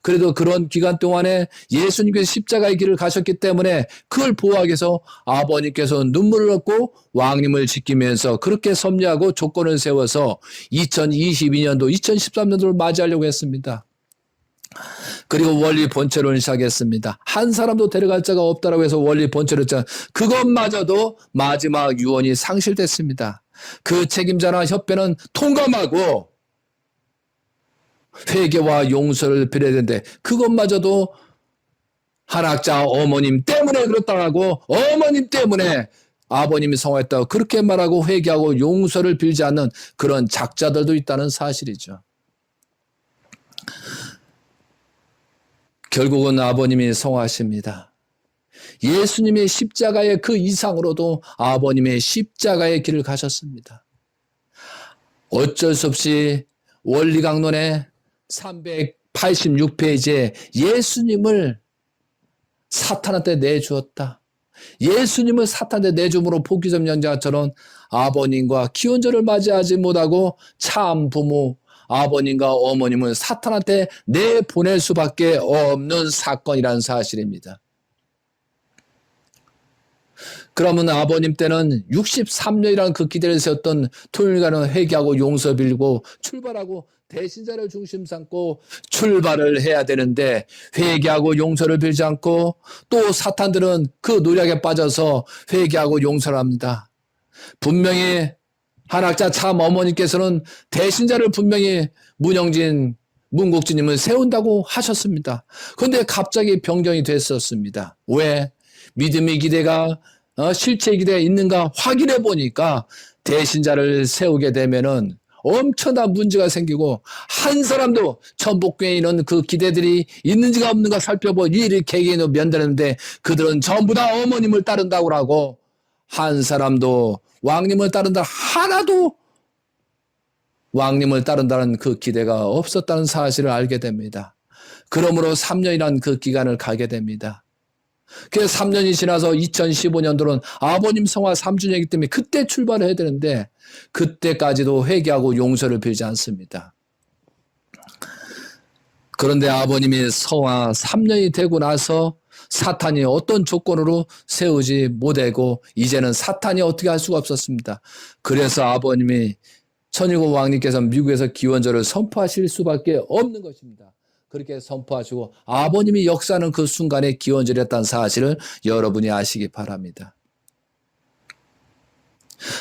그래도 그런 기간 동안에 예수님께서 십자가의 길을 가셨기 때문에 그걸 보호하기 위해서 아버님께서 눈물을 흘렸고 왕님을 지키면서 그렇게 섭리하고 조건을 세워서 2022년도, 2013년도를 맞이하려고 했습니다. 그리고 원리 본체론을 시작했습니다. 한 사람도 데려갈 자가 없다라고 해서 원리 본체론 했잖아요. 그것마저도 마지막 유언이 상실됐습니다. 그 책임자나 협회는 통감하고 회개와 용서를 빌어야 되는데 그것마저도 한학자 어머님 때문에 그렇다고 하고 어머님 때문에 아버님이 성화했다고 그렇게 말하고 회개하고 용서를 빌지 않는 그런 작자들도 있다는 사실이죠. 결국은 아버님이 성화하십니다. 예수님의 십자가의 그 이상으로도 아버님의 십자가의 길을 가셨습니다. 어쩔 수 없이 원리강론의 386페이지에 예수님을 사탄한테 내주었다. 예수님을 사탄한테 내줌으로 복귀점 연자처럼 아버님과 기원절을 맞이하지 못하고 참 부모, 아버님과 어머님을 사탄한테 내보낼 수밖에 없는 사건이라는 사실입니다. 그러면 아버님 때는 63년이라는 그 기대를 세웠던 토요일간은 회개하고 용서 빌고 출발하고 대신자를 중심 삼고 출발을 해야 되는데 회개하고 용서를 빌지 않고 또 사탄들은 그 노력에 빠져서 회개하고 용서를 합니다. 분명히 한학자 참 어머니께서는 대신자를 분명히 문국주님을 세운다고 하셨습니다. 그런데 갑자기 변경이 됐었습니다. 왜? 믿음의 기대가 실체의 기대가 있는가 확인해 보니까 대신자를 세우게 되면은 엄청난 문제가 생기고 한 사람도 천복교에 있는 그 기대들이 있는지가 없는가 살펴보고 이를 개개인으로 면대는데 그들은 전부 다 어머님을 따른다고 하고 한 사람도 왕님을 따른다 하나도 왕님을 따른다는 그 기대가 없었다는 사실을 알게 됩니다. 그러므로 3년이라는 그 기간을 가게 됩니다. 그래서 3년이 지나서 2015년도는 아버님 성화 3주년이기 때문에 그때 출발을 해야 되는데 그때까지도 회개하고 용서를 빌지 않습니다. 그런데 아버님이 성화 3년이 되고 나서 사탄이 어떤 조건으로 세우지 못하고 이제는 사탄이 어떻게 할 수가 없었습니다. 그래서 아버님이 천일국 왕님께서 미국에서 기원절을 선포하실 수밖에 없는 것입니다. 그렇게 선포하시고 아버님이 역사하는 그 순간에 기원절이었다는 사실을 여러분이 아시기 바랍니다.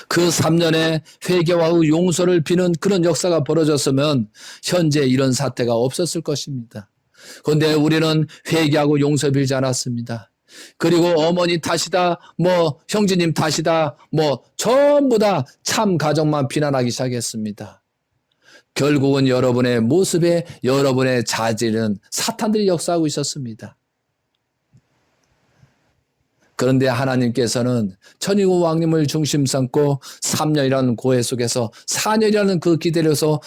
그 3년에 회개와 용서를 비는 그런 역사가 벌어졌으면 현재 이런 사태가 없었을 것입니다. 그런데 우리는 회개하고 용서 빌지 않았습니다. 그리고 어머니 탓이다, 형제님 탓이다, 전부 다 참 가정만 비난하기 시작했습니다. 결국은 여러분의 모습에 여러분의 자질은 사탄들이 역사하고 있었습니다. 그런데 하나님께서는 천일국 왕님을 중심 삼고 3년이라는 고해 속에서 4년이라는 그 기대로서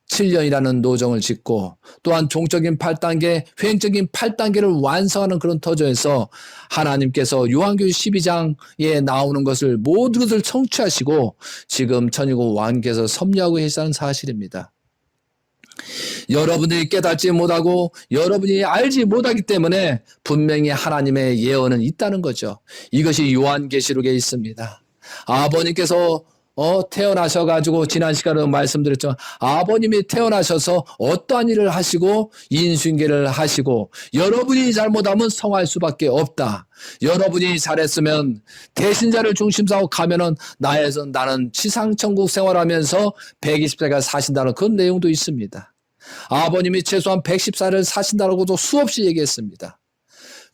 7년이라는 노정을 짓고 또한 종적인 8단계, 횡적인 8단계를 완성하는 그런 터전에서 하나님께서 요한계시록 12장에 나오는 것을 모든 것을 청취하시고 지금 천일국 왕께서 섭리하고 계시다는 사실입니다. 여러분들이 깨닫지 못하고 여러분이 알지 못하기 때문에 분명히 하나님의 예언은 있다는 거죠. 이것이 요한계시록에 있습니다. 아버님께서 태어나셔가지고 지난 시간에 말씀드렸죠. 아버님이 태어나셔서 어떠한 일을 하시고 인수인계를 하시고 여러분이 잘못하면 성할 수밖에 없다. 여러분이 잘했으면 대신자를 중심사고 가면은 나는 지상천국 생활하면서 120세가 사신다는 그런 내용도 있습니다. 아버님이 최소한 114를 사신다고도 수없이 얘기했습니다.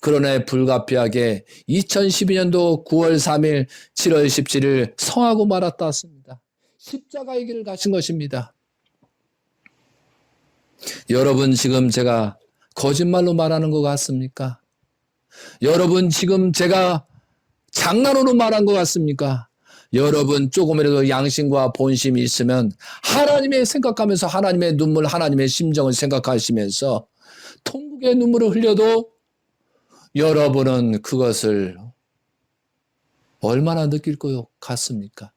그러나 불가피하게 2012년도 9월 3일, 7월 17일 성하고 말았다 왔습니다. 십자가의 길을 가신 것입니다. 여러분 지금 제가 거짓말로 말하는 것 같습니까? 여러분 지금 제가 장난으로 말한 것 같습니까? 여러분 조금이라도 양심과 본심이 있으면 하나님의 생각하면서 하나님의 눈물, 하나님의 심정을 생각하시면서 통곡의 눈물을 흘려도 여러분은 그것을 얼마나 느낄 것 같습니까?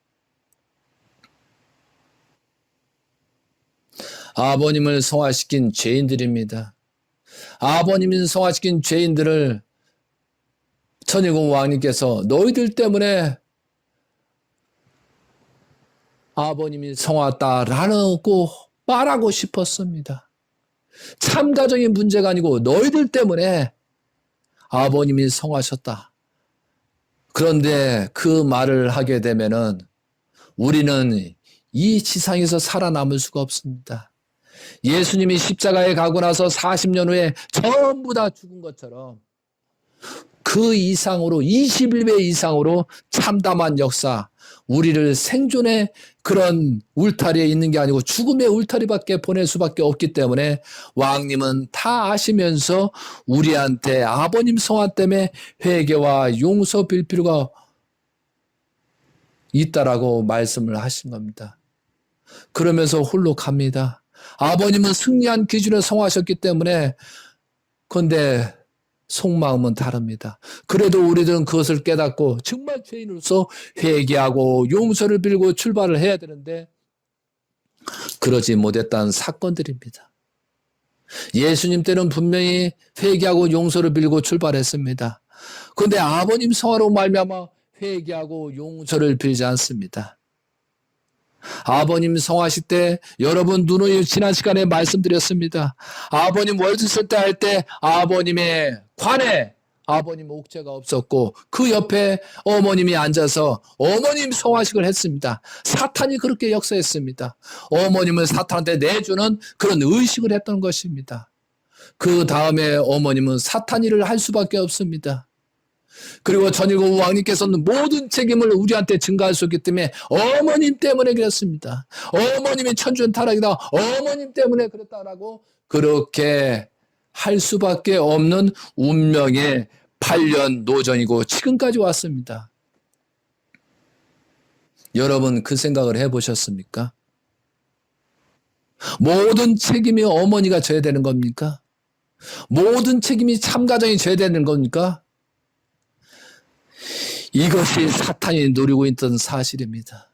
아버님을 성화시킨 죄인들입니다. 아버님을 성화시킨 죄인들을 천일국 왕님께서 너희들 때문에 아버님이 성화했다라고 말하고 싶었습니다. 참가적인 문제가 아니고 너희들 때문에 아버님이 성하셨다. 그런데 그 말을 하게 되면은 우리는 이 지상에서 살아남을 수가 없습니다. 예수님이 십자가에 가고 나서 40년 후에 전부 다 죽은 것처럼 그 이상으로 21배 이상으로 참담한 역사, 우리를 생존의 그런 울타리에 있는 게 아니고 죽음의 울타리밖에 보낼 수밖에 없기 때문에 왕님은 다 아시면서 우리한테 아버님 성화 때문에 회개와 용서 빌 필요가 있다라고 말씀을 하신 겁니다. 그러면서 홀로 갑니다. 아버님은 승리한 기준에 성화하셨기 때문에 그런데 속마음은 다릅니다. 그래도 우리들은 그것을 깨닫고 정말 죄인으로서 회개하고 용서를 빌고 출발을 해야 되는데 그러지 못했다는 사건들입니다. 예수님 때는 분명히 회개하고 용서를 빌고 출발했습니다. 그런데 아버님 성화로 말미암아 회개하고 용서를 빌지 않습니다. 아버님 성화하실 때 여러분 누누이 지난 시간에 말씀드렸습니다. 아버님 월드세 때 할 때 아버님의 관에 아버님 옥죄가 없었고 그 옆에 어머님이 앉아서 어머님 성화식을 했습니다. 사탄이 그렇게 역사했습니다. 어머님을 사탄한테 내주는 그런 의식을 했던 것입니다. 그 다음에 어머님은 사탄 일을 할 수밖에 없습니다. 그리고 전일국 왕님께서는 모든 책임을 우리한테 증가할 수 있기 때문에 어머님 때문에 그랬습니다. 어머님이 천주년 타락이다. 어머님 때문에 그랬다라고 그렇게 할 수밖에 없는 운명의 8년 노전이고 지금까지 왔습니다. 여러분 그 생각을 해보셨습니까? 모든 책임이 어머니가 져야 되는 겁니까? 모든 책임이 참가정이 져야 되는 겁니까? 이것이 사탄이 노리고 있던 사실입니다.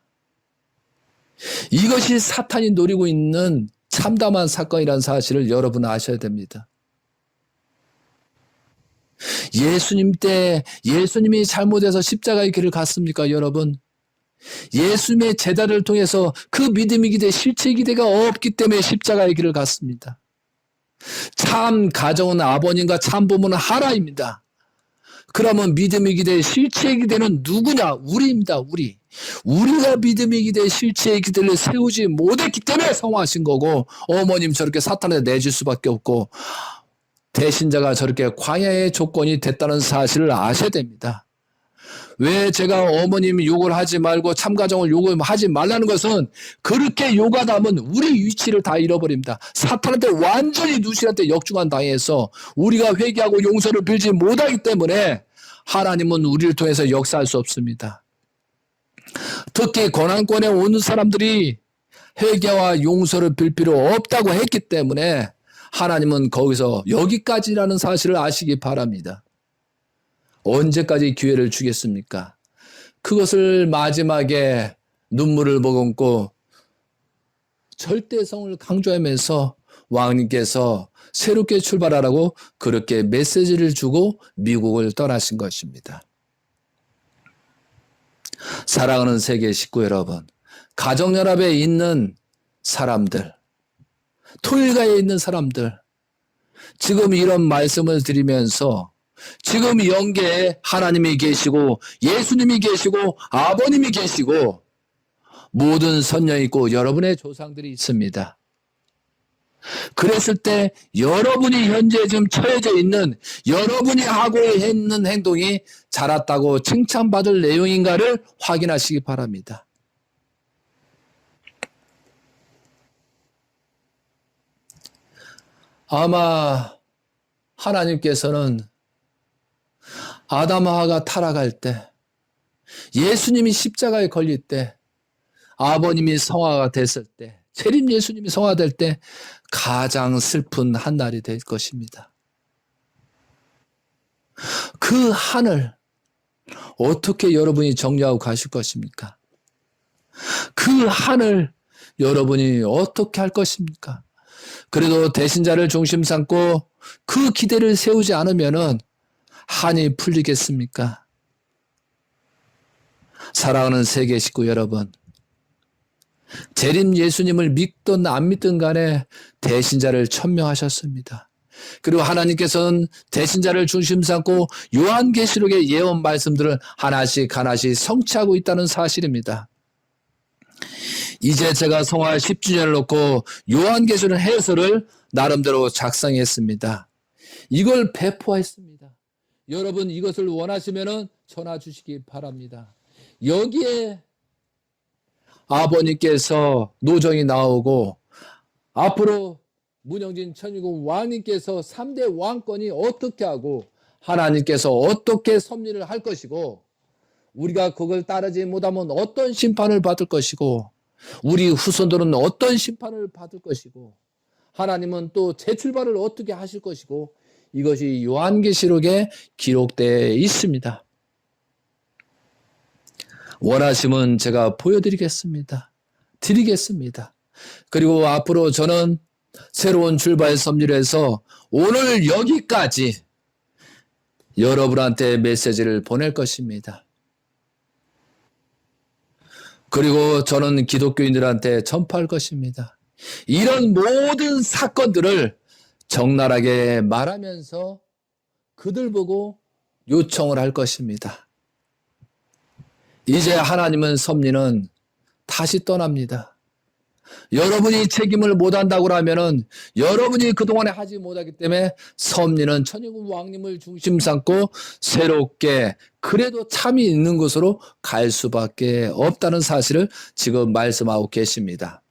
이것이 사탄이 노리고 있는 참담한 사건이라는 사실을 여러분 아셔야 됩니다. 예수님 때 예수님이 잘못해서 십자가의 길을 갔습니까, 여러분? 예수님의 제자를 통해서 그 믿음의 기대, 실체의 기대가 없기 때문에 십자가의 길을 갔습니다. 참 가정은 아버님과 참 부모는 하나입니다. 그러면 믿음의 기대, 실체의 기대는 누구냐? 우리입니다. 우리가 믿음의 기대, 실체의 기대를 세우지 못했기 때문에 성화하신 거고 어머님 저렇게 사탄에 내줄 수밖에 없고 대신자가 저렇게 광야의 조건이 됐다는 사실을 아셔야 됩니다. 왜 제가 어머님 욕을 하지 말고 참가정을 욕을 하지 말라는 것은 그렇게 욕하다 하면 우리 위치를 다 잃어버립니다. 사탄한테 완전히 누신한테 역중한 당해서 우리가 회개하고 용서를 빌지 못하기 때문에 하나님은 우리를 통해서 역사할 수 없습니다. 특히 고난권에 오는 사람들이 회개와 용서를 빌 필요 없다고 했기 때문에 하나님은 거기서 여기까지라는 사실을 아시기 바랍니다. 언제까지 기회를 주겠습니까? 그것을 마지막에 눈물을 머금고 절대성을 강조하면서 왕님께서 새롭게 출발하라고 그렇게 메시지를 주고 미국을 떠나신 것입니다. 사랑하는 세계 식구 여러분, 가정연합에 있는 사람들, 토일가에 있는 사람들, 지금 이런 말씀을 드리면서 지금 영계에 하나님이 계시고 예수님이 계시고 아버님이 계시고 모든 선녀 있고 여러분의 조상들이 있습니다. 그랬을 때 여러분이 현재 지금 처해져 있는 여러분이 하고 있는 행동이 잘했다고 칭찬받을 내용인가를 확인하시기 바랍니다. 아마 하나님께서는 아담하가 타락할 때 예수님이 십자가에 걸릴 때 아버님이 성화가 됐을 때 재림 예수님이 성화될 때 가장 슬픈 한 날이 될 것입니다. 그 한을 어떻게 여러분이 정리하고 가실 것입니까? 그 한을 여러분이 어떻게 할 것입니까? 그래도 대신자를 중심 삼고 그 기대를 세우지 않으면은 한이 풀리겠습니까? 사랑하는 세계 식구 여러분, 재림 예수님을 믿든 안 믿든 간에 대신자를 천명하셨습니다. 그리고 하나님께서는 대신자를 중심 삼고 요한계시록의 예언 말씀들을 하나씩 하나씩 성취하고 있다는 사실입니다. 이제 제가 성화 10주년을 놓고 요한계시록 해설을 나름대로 작성했습니다. 이걸 배포했습니다. 여러분 이것을 원하시면 전화 주시기 바랍니다. 여기에 아버님께서 노정이 나오고 앞으로 문영진 천일국 왕님께서 3대 왕권이 어떻게 하고 하나님께서 어떻게 섭리를 할 것이고 우리가 그걸 따르지 못하면 어떤 심판을 받을 것이고 우리 후손들은 어떤 심판을 받을 것이고 하나님은 또 재출발을 어떻게 하실 것이고 이것이 요한계시록에 기록되어 있습니다. 원하시면 제가 보여드리겠습니다. 드리겠습니다. 그리고 앞으로 저는 새로운 출발 섭리를 해서 오늘 여기까지 여러분한테 메시지를 보낼 것입니다. 그리고 저는 기독교인들한테 전파할 것입니다. 이런 모든 사건들을 적나라하게 말하면서 그들 보고 요청을 할 것입니다. 이제 하나님은 섭리는 다시 떠납니다. 여러분이 책임을 못한다고 하면은 여러분이 그동안에 하지 못하기 때문에 섭리는 천일국 왕님을 중심 삼고 새롭게 그래도 참이 있는 곳으로 갈 수밖에 없다는 사실을 지금 말씀하고 계십니다.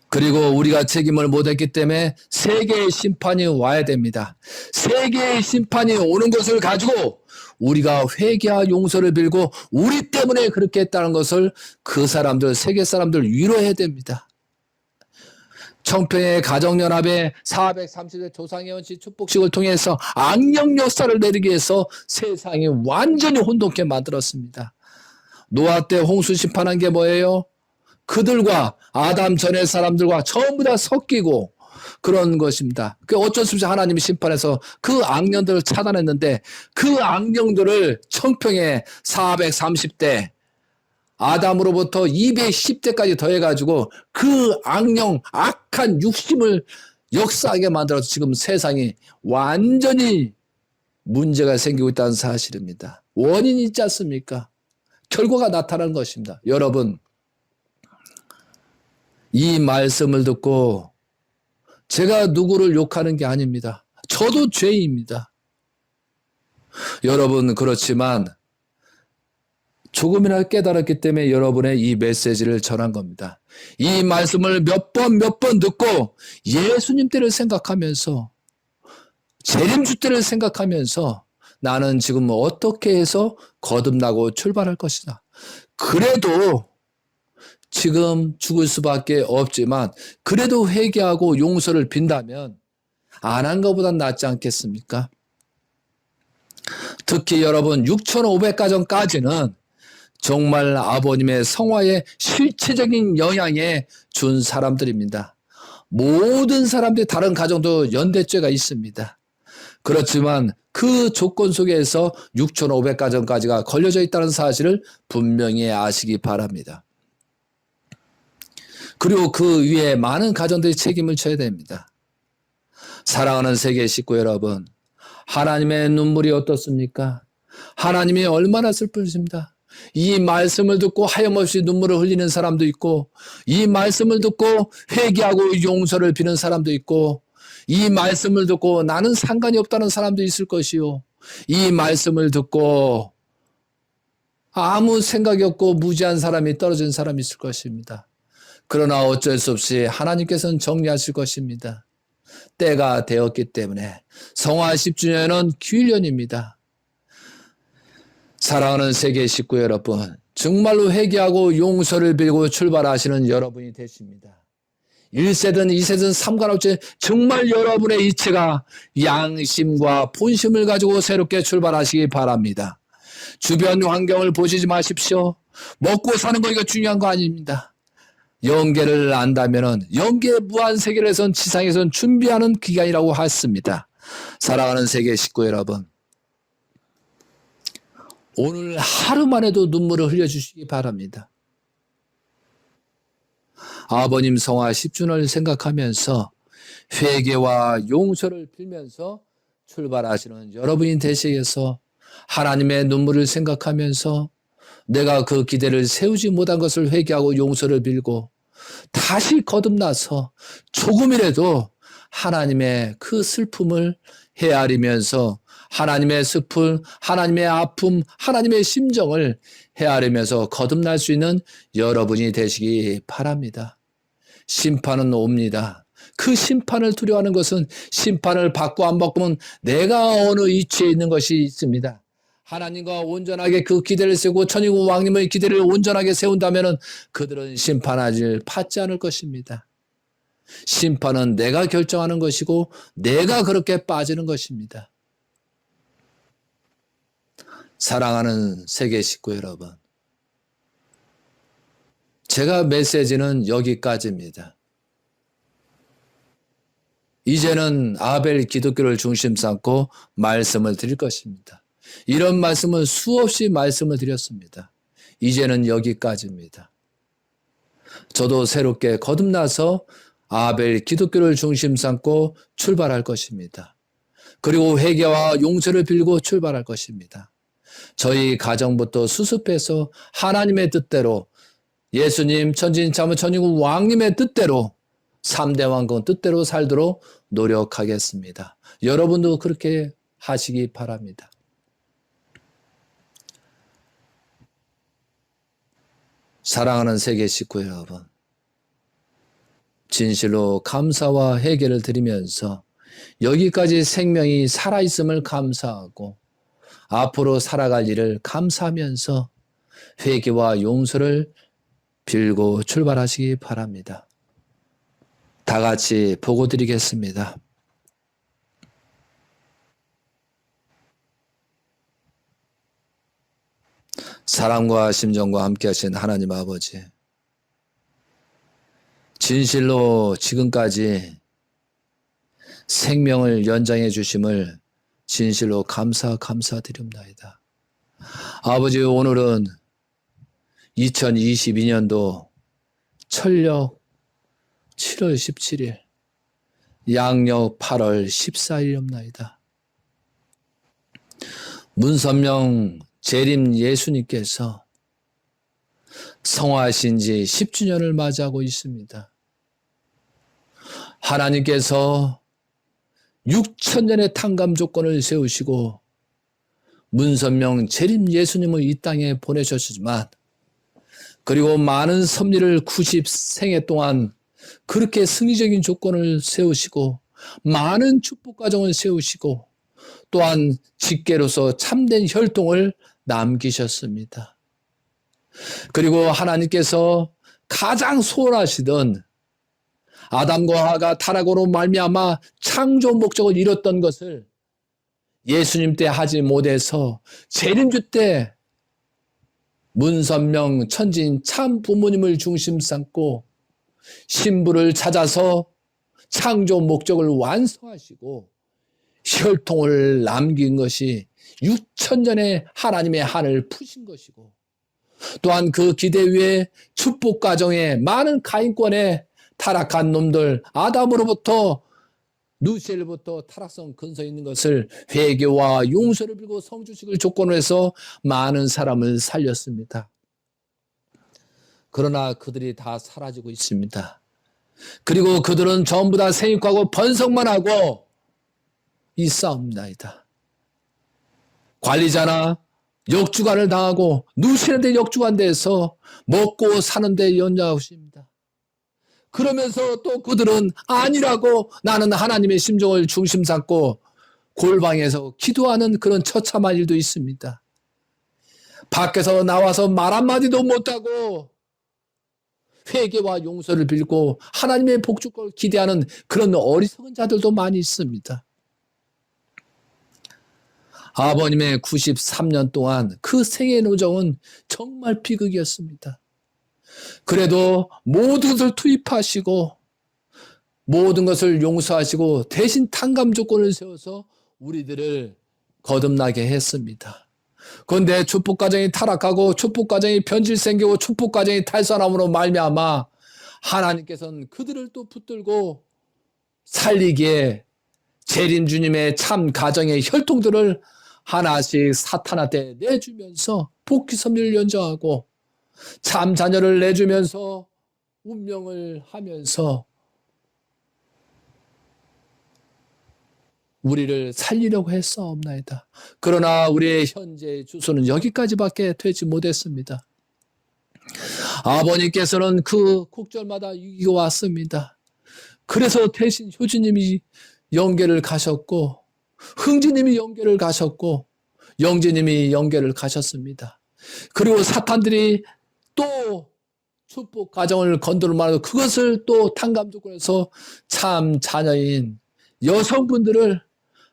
그리고 우리가 책임을 못했기 때문에 세계의 심판이 와야 됩니다. 세계의 심판이 오는 것을 가지고 우리가 회개와 용서를 빌고 우리 때문에 그렇게 했다는 것을 그 사람들, 세계 사람들 위로해야 됩니다. 청평의 가정연합의 430대 조상예언식 축복식을 통해서 악령 역사를 내리기 위해서 세상이 완전히 혼돈케 만들었습니다. 노아 때 홍수 심판한 게 뭐예요? 그들과 아담 전의 사람들과 전부 다 섞이고 그런 것입니다. 그 어쩔 수 없이 하나님이 심판해서 그 악령들을 차단했는데 그 악령들을 청평에 430대 아담으로부터 210대까지 더해가지고 그 악령 악한 육심을 역사하게 만들어서 지금 세상이 완전히 문제가 생기고 있다는 사실입니다. 원인이 있지 않습니까? 결과가 나타나는 것입니다. 여러분, 이 말씀을 듣고 제가 누구를 욕하는 게 아닙니다. 저도 죄인입니다. 여러분, 그렇지만 조금이나 깨달았기 때문에 여러분의 이 메시지를 전한 겁니다. 이 말씀을 몇 번 듣고 예수님 때를 생각하면서 재림주 때를 생각하면서 나는 지금 어떻게 해서 거듭나고 출발할 것이다. 그래도 지금 죽을 수밖에 없지만 그래도 회개하고 용서를 빈다면 안 한 것보단 낫지 않겠습니까? 특히 여러분 6,500가정까지는 정말 아버님의 성화에 실체적인 영향에 준 사람들입니다. 모든 사람들이 다른 가정도 연대죄가 있습니다. 그렇지만 그 조건 속에서 6,500가정까지가 걸려져 있다는 사실을 분명히 아시기 바랍니다. 그리고 그 위에 많은 가정들이 책임을 져야 됩니다. 사랑하는 세계 식구 여러분, 하나님의 눈물이 어떻습니까? 하나님이 얼마나 슬프십니다. 이 말씀을 듣고 하염없이 눈물을 흘리는 사람도 있고 이 말씀을 듣고 회개하고 용서를 비는 사람도 있고 이 말씀을 듣고 나는 상관이 없다는 사람도 있을 것이요. 이 말씀을 듣고 아무 생각이 없고 무지한 사람이 떨어진 사람이 있을 것입니다. 그러나 어쩔 수 없이 하나님께서는 정리하실 것입니다. 때가 되었기 때문에 성화 10주년은 기일년입니다. 사랑하는 세계 식구 여러분, 정말로 회개하고 용서를 빌고 출발하시는 여러분이 되십니다. 1세든 2세든 상관없이 정말 여러분의 이체가 양심과 본심을 가지고 새롭게 출발하시기 바랍니다. 주변 환경을 보시지 마십시오. 먹고 사는 거 이거 중요한 거 아닙니다. 영계를 안다면은 영계 무한세계에선 지상에선 준비하는 기간이라고 했습니다. 사랑하는 세계 식구 여러분, 오늘 하루만 해도 눈물을 흘려주시기 바랍니다. 아버님 성화 10주년을 생각하면서 회개와 용서를 빌면서 출발하시는 여러분이 되시겠어. 하나님의 눈물을 생각하면서 내가 그 기대를 세우지 못한 것을 회개하고 용서를 빌고 다시 거듭나서 조금이라도 하나님의 그 슬픔을 헤아리면서 하나님의 슬픔, 하나님의 아픔, 하나님의 심정을 헤아리면서 거듭날 수 있는 여러분이 되시기 바랍니다. 심판은 옵니다. 그 심판을 두려워하는 것은 심판을 받고 안 받고는 내가 어느 위치에 있는 것이 있습니다. 하나님과 온전하게 그 기대를 세우고 천인국 왕님의 기대를 온전하게 세운다면 그들은 심판하지 받지 않을 것입니다. 심판은 내가 결정하는 것이고 내가 그렇게 빠지는 것입니다. 사랑하는 세계 식구 여러분, 제가 메시지는 여기까지입니다. 이제는 아벨 기독교를 중심 삼고 말씀을 드릴 것입니다. 이런 말씀은 수없이 말씀을 드렸습니다. 이제는 여기까지입니다. 저도 새롭게 거듭나서 아벨 기독교를 중심 삼고 출발할 것입니다. 그리고 회개와 용서를 빌고 출발할 것입니다. 저희 가정부터 수습해서 하나님의 뜻대로 예수님, 천진, 참은 천인국 왕님의 뜻대로 3대 왕국 뜻대로 살도록 노력하겠습니다. 여러분도 그렇게 하시기 바랍니다. 사랑하는 세계 식구 여러분, 진실로 감사와 회개를 드리면서 여기까지 생명이 살아있음을 감사하고 앞으로 살아갈 일을 감사하면서 회개와 용서를 빌고 출발하시기 바랍니다. 다 같이 보고 드리겠습니다. 사랑과 심정과 함께 하신 하나님 아버지, 진실로 지금까지 생명을 연장해 주심을 진실로 감사드립니다. 아버지, 오늘은 2022년도 철력 7월 17일, 양력 8월 14일이옵나이다. 문선명 재림 예수님께서 성화하신 지 10주년을 맞이하고 있습니다. 하나님께서 6,000년의 탕감 조건을 세우시고 문선명 재림 예수님을 이 땅에 보내셨지만, 그리고 많은 섭리를 90생애 동안 그렇게 승리적인 조건을 세우시고 많은 축복 과정을 세우시고 또한 직계로서 참된 혈통을 남기셨습니다. 그리고 하나님께서 가장 소원하시던 아담과 하와가 타락으로 말미암아 창조 목적을 이뤘던 것을 예수님 때 하지 못해서 재림주 때 문선명 천진 참 부모님을 중심 삼고 신부를 찾아서 창조 목적을 완성하시고 혈통을 남긴 것이 6,000년의 하나님의 한을 푸신 것이고, 또한 그 기대 위에 축복 가정에 많은 가인권에 타락한 놈들 아담으로부터 누시엘부터 타락성 근성이 있는 것을 회개와 용서를 빌고 성주식을 조건으로 해서 많은 사람을 살렸습니다. 그러나 그들이 다 사라지고 있습니다. 그리고 그들은 전부 다 생육하고 번성만 하고 있사옵나이다. 관리자나 역주관을 당하고 누시는데 역주관돼서 먹고 사는데 연장하십니다. 그러면서 또 그들은 아니라고 나는 하나님의 심정을 중심 삼고 골방에서 기도하는 그런 처참한 일도 있습니다. 밖에서 나와서 말 한마디도 못하고 회개와 용서를 빌고 하나님의 복주권을 기대하는 그런 어리석은 자들도 많이 있습니다. 아버님의 93년 동안 그 생애 노정은 정말 비극이었습니다. 그래도 모든 것을 투입하시고 모든 것을 용서하시고 대신 탕감 조건을 세워서 우리들을 거듭나게 했습니다. 그런데 축복가정이 타락하고 축복가정이 변질 생기고 축복가정이 탈선함으로 말미암아 하나님께서는 그들을 또 붙들고 살리기에 재림주님의 참 가정의 혈통들을 하나씩 사탄한테 내주면서 복귀 섭리를 연장하고 참 자녀를 내주면서 운명을 하면서 우리를 살리려고 했사옵나이다. 그러나 우리의 현재의 주소는 여기까지밖에 되지 못했습니다. 아버님께서는 그 곡절마다 이겨 왔습니다. 그래서 대신 효주님이 영계를 가셨고, 흥지님이 영계를 가셨고, 영재님이 영계를 가셨습니다. 그리고 사탄들이 또 축복 가정을 건드려 말하고 그것을 또 탕감조건에서 참 자녀인 여성분들을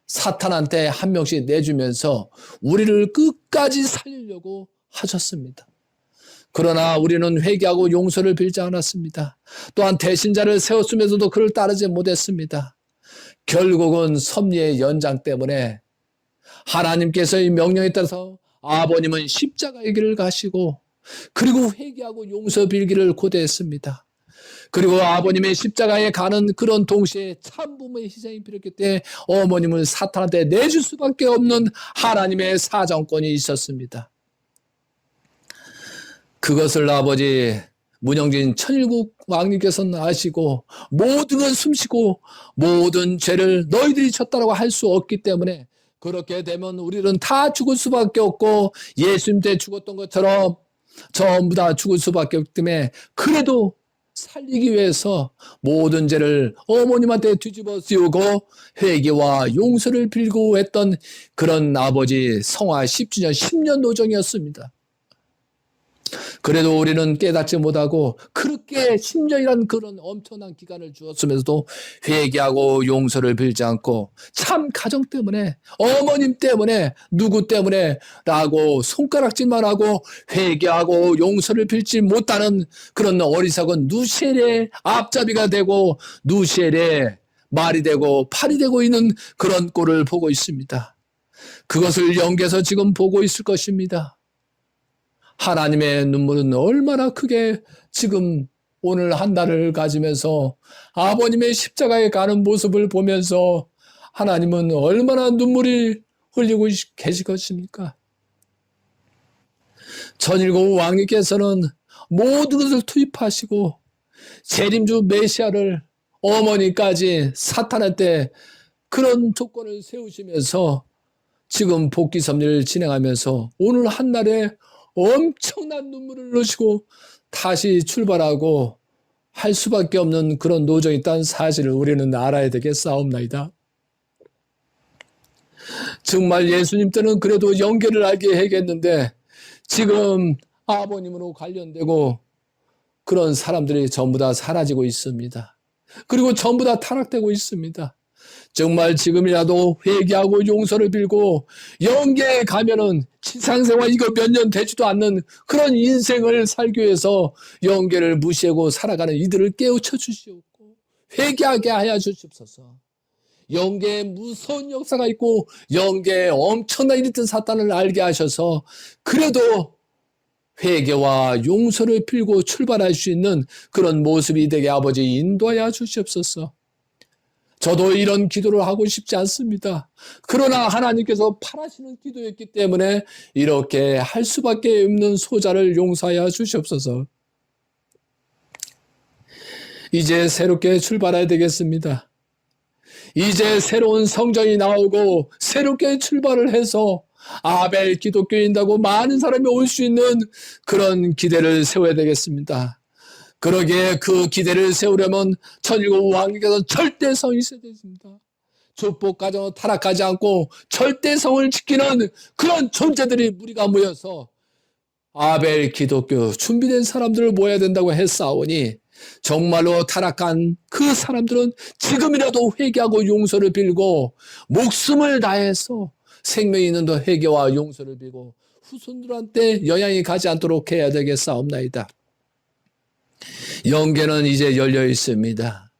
사탄한테 한 명씩 내주면서 우리를 끝까지 살리려고 하셨습니다. 그러나 우리는 회개하고 용서를 빌지 않았습니다. 또한 대신자를 세웠으면서도 그를 따르지 못했습니다. 결국은 섭리의 연장 때문에 하나님께서의 명령에 따라서 아버님은 십자가의 길을 가시고 그리고 회개하고 용서 빌기를 고대했습니다. 그리고 아버님의 십자가에 가는 그런 동시에 참부모의 희생이 필요했기 때문에 어머님을 사탄한테 내줄 수밖에 없는 하나님의 사정권이 있었습니다. 그것을 아버지 문영진 천일국 왕님께서는 아시고 모든 걸 숨쉬고 모든 죄를 너희들이 졌다라고 할 수 없기 때문에 그렇게 되면 우리는 다 죽을 수밖에 없고 예수님 때 죽었던 것처럼 전부 다 죽을 수밖에 없기 때문에 그래도 살리기 위해서 모든 죄를 어머님한테 뒤집어 씌우고 회개와 용서를 빌고 했던 그런 아버지 성화 10주년 10년 노정이었습니다. 그래도 우리는 깨닫지 못하고 그렇게 10년이라는 그런 엄청난 기간을 주었으면서도 회개하고 용서를 빌지 않고 참 가정 때문에 어머님 때문에 누구 때문에 라고 손가락질만 하고 회개하고 용서를 빌지 못하는 그런 어리석은 누시엘의 앞잡이가 되고 누시엘의 말이 되고 팔이 되고 있는 그런 꼴을 보고 있습니다. 그것을 영계에서 지금 보고 있을 것입니다. 하나님의 눈물은 얼마나 크게 지금 오늘 한 달을 가지면서 아버님의 십자가에 가는 모습을 보면서 하나님은 얼마나 눈물이 흘리고 계실 것입니까? 전일국 왕님께서는 모든 것을 투입하시고 재림주 메시아를 어머니까지 사탄한테 그런 조건을 세우시면서 지금 복귀 섭리를 진행하면서 오늘 한 날에 엄청난 눈물을 흘리시고 다시 출발하고 할 수밖에 없는 그런 노정이 있다는 사실을 우리는 알아야 되겠사옵나이다. 정말 예수님 때는 그래도 영계를 알게 해야겠는데 지금 아버님으로 관련되고 그런 사람들이 전부 다 사라지고 있습니다. 그리고 전부 다 타락되고 있습니다. 정말 지금이라도 회개하고 용서를 빌고 영계에 가면은 지상생활 이거 몇 년 되지도 않는 그런 인생을 살기 위해서 영계를 무시하고 살아가는 이들을 깨우쳐 주시옵고 회개하게 하여 주시옵소서. 영계에 무서운 역사가 있고 영계에 엄청난 일이 있던 사탄을 알게 하셔서 그래도 회개와 용서를 빌고 출발할 수 있는 그런 모습이 되게 아버지 인도하여 주시옵소서. 저도 이런 기도를 하고 싶지 않습니다. 그러나 하나님께서 바라시는 기도였기 때문에 이렇게 할 수밖에 없는 소자를 용서하여 주시옵소서. 이제 새롭게 출발해야 되겠습니다. 이제 새로운 성전이 나오고 새롭게 출발을 해서 아벨 기독교인다고 많은 사람이 올 수 있는 그런 기대를 세워야 되겠습니다. 그러기에 그 기대를 세우려면 천일국 왕님께서 절대성이 있어야 됩니다. 축복 가정 타락하지 않고 절대성을 지키는 그런 존재들이 무리가 모여서 아벨 기독교 준비된 사람들을 모아야 된다고 했사오니 정말로 타락한 그 사람들은 지금이라도 회개하고 용서를 빌고 목숨을 다해서 생명이 있는 더 회개와 용서를 빌고 후손들한테 영향이 가지 않도록 해야 되겠사옵나이다. 영계는 이제 열려 있습니다.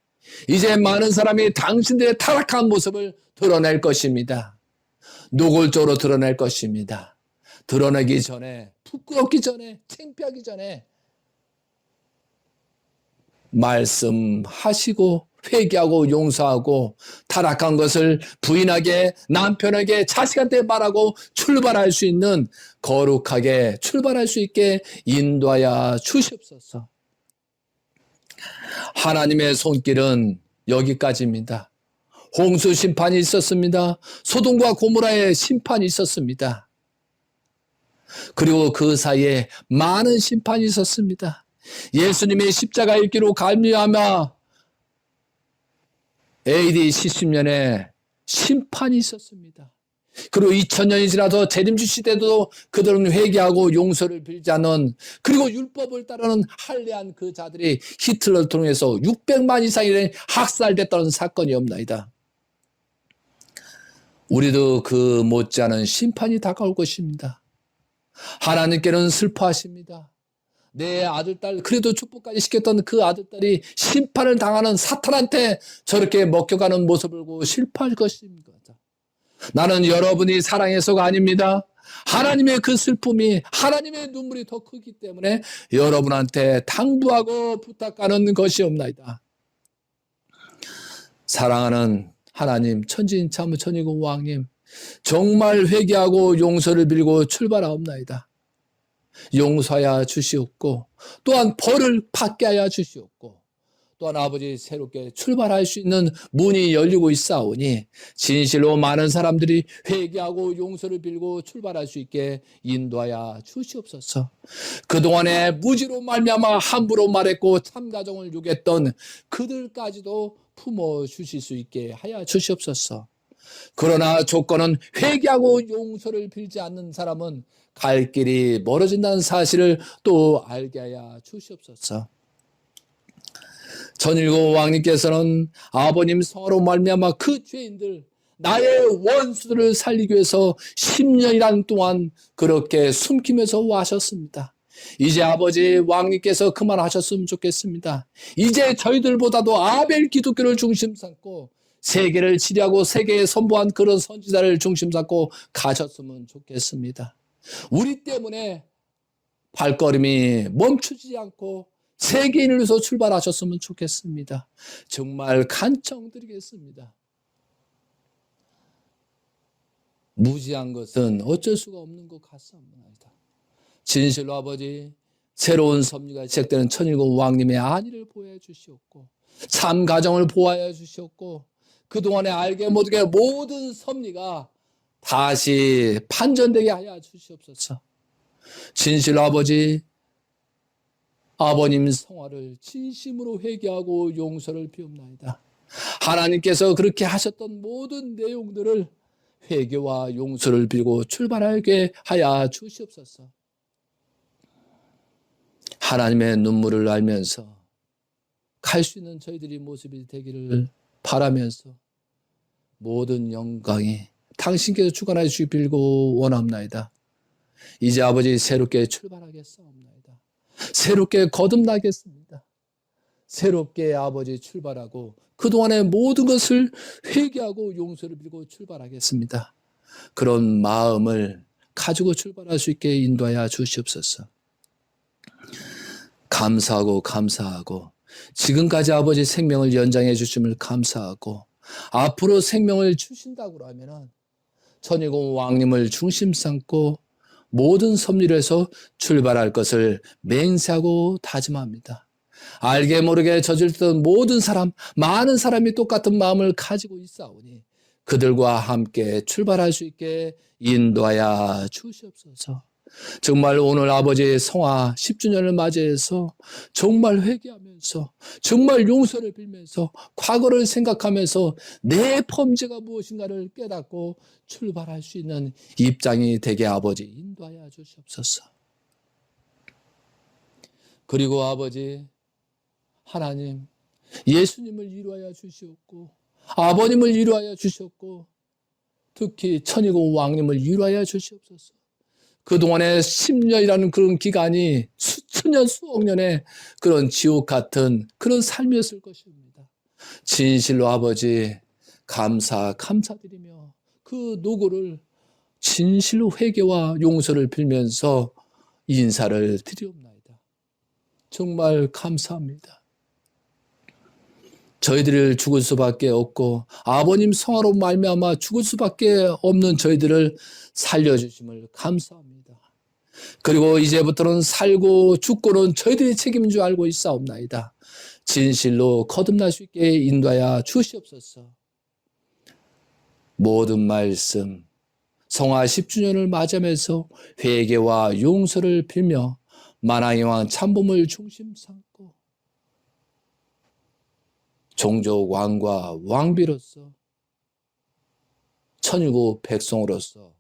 이제 많은 사람이 당신들의 타락한 모습을 드러낼 것입니다. 노골적으로 드러낼 것입니다. 드러내기 전에, 부끄럽기 전에, 창피하기 전에 말씀하시고 회개하고 용서하고 타락한 것을 부인하게 남편에게 자식한테 말하고 출발할 수 있는 거룩하게 출발할 수 있게 인도하여 주시옵소서. 하나님의 손길은 여기까지입니다. 홍수 심판이 있었습니다. 소돔과 고모라의 심판이 있었습니다. 그리고 그 사이에 많은 심판이 있었습니다. 예수님의 십자가의 길로 갈미하며 AD 70년에 심판이 있었습니다. 그리고 2000년이 지나서 재림주 시대도 그들은 회개하고 용서를 빌지 않는, 그리고 율법을 따르는 할례한 그 자들이 히틀러를 통해서 600만 이상이 학살됐다는 사건이 없나이다. 우리도 그 못지않은 심판이 다가올 것입니다. 하나님께는 슬퍼하십니다. 내 아들딸, 그래도 축복까지 시켰던 그 아들딸이 심판을 당하는 사탄한테 저렇게 먹혀가는 모습을 보고 슬퍼할 것입니다. 나는 여러분이 사랑해서가 아닙니다. 하나님의 그 슬픔이, 하나님의 눈물이 더 크기 때문에 여러분한테 당부하고 부탁하는 것이옵나이다. 사랑하는 하나님, 천지인참 천이고 왕님, 정말 회개하고 용서를 빌고 출발하옵나이다. 용서하여 주시옵고, 또한 벌을 받게 하여 주시옵고, 또한 아버지 새롭게 출발할 수 있는 문이 열리고 있사오니 진실로 많은 사람들이 회개하고 용서를 빌고 출발할 수 있게 인도하여 주시옵소서. 그동안에 무지로 말미암아 함부로 말했고 참가정을 요구했던 그들까지도 품어주실 수 있게 하여 주시옵소서. 그러나 조건은 회개하고 용서를 빌지 않는 사람은 갈 길이 멀어진다는 사실을 또 알게 하여 주시옵소서. 전일고 왕님께서는 아버님 성화로 말미암아 그 죄인들, 나의 원수들을 살리기 위해서 10년이란 동안 그렇게 숨기면서 와셨습니다. 이제 아버지 왕님께서 그만하셨으면 좋겠습니다. 이제 저희들보다도 아벨 기독교를 중심 삼고 세계를 치리하고 세계에 선보한 그런 선지자를 중심 삼고 가셨으면 좋겠습니다. 우리 때문에 발걸음이 멈추지 않고 세계인을 위해서 출발하셨으면 좋겠습니다. 정말 간청드리겠습니다. 무지한 것은 어쩔 수가 없는 것 같습니다. 진실로 아버지, 새로운 섭리가 시작되는 천일국 왕님의 안위를 보호해 주시옵고 참 가정을 보호하여 주시옵고 그동안에 알게 못하게 모든 섭리가 다시 반전되게 하여 주시옵소서. 진실로 아버지, 아버님 성화를 진심으로 회개하고 용서를 비옵나이다. 하나님께서 그렇게 하셨던 모든 내용들을 회개와 용서를 빌고 출발하게 하여 주시옵소서. 하나님의 눈물을 알면서 갈 수 있는 저희들이 모습이 되기를 바라면서 모든 영광이 당신께서 주관하여 주시 빌고 원합나이다. 이제 아버지 새롭게 출발하겠사옵나이다. 새롭게 거듭나겠습니다. 새롭게 아버지 출발하고 그동안의 모든 것을 회개하고 용서를 빌고 출발하겠습니다. 그런 마음을 가지고 출발할 수 있게 인도하여 주시옵소서. 감사하고 지금까지 아버지 생명을 연장해 주심을 감사하고 앞으로 생명을 주신다고 하면 천일공 왕님을 중심 삼고 모든 섭리를 해서 출발할 것을 맹세하고 다짐합니다. 알게 모르게 저질렀던 모든 사람, 많은 사람이 똑같은 마음을 가지고 있사오니 그들과 함께 출발할 수 있게 인도하여 주시옵소서. 정말 오늘 아버지의 성화 10주년을 맞이해서 정말 회개하면서 정말 용서를 빌면서 과거를 생각하면서 내 범죄가 무엇인가를 깨닫고 출발할 수 있는 입장이 되게 아버지 인도하여 주시옵소서. 그리고 아버지 하나님, 예수님을 위로하여 주시옵고 아버님을 위로하여 주시옵고 특히 천이고 왕님을 위로하여 주시옵소서. 그동안에 10년이라는 그런 기간이 수천 년, 수억 년의 그런 지옥 같은 그런 삶이었을 것입니다. 진실로 아버지 감사드리며 그 노고를 진실로 회개와 용서를 빌면서 인사를 드리옵나이다. 정말 감사합니다. 저희들을 죽을 수밖에 없고 아버님 성화로 말미암아 죽을 수밖에 없는 저희들을 살려주심을 감사합니다. 그리고 이제부터는 살고 죽고는 저희들의 책임인 줄 알고 있사옵나이다. 진실로 거듭날 수 있게 인도하여 주시옵소서. 모든 말씀 성화 10주년을 맞이하면서 회개와 용서를 빌며 만왕의 왕 참범을 중심 삼고 종족 왕과 왕비로서 천일국 백성으로서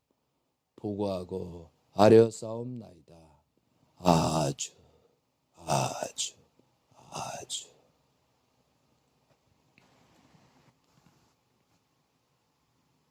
보고하고 아뢰어 싸움나이다. 아주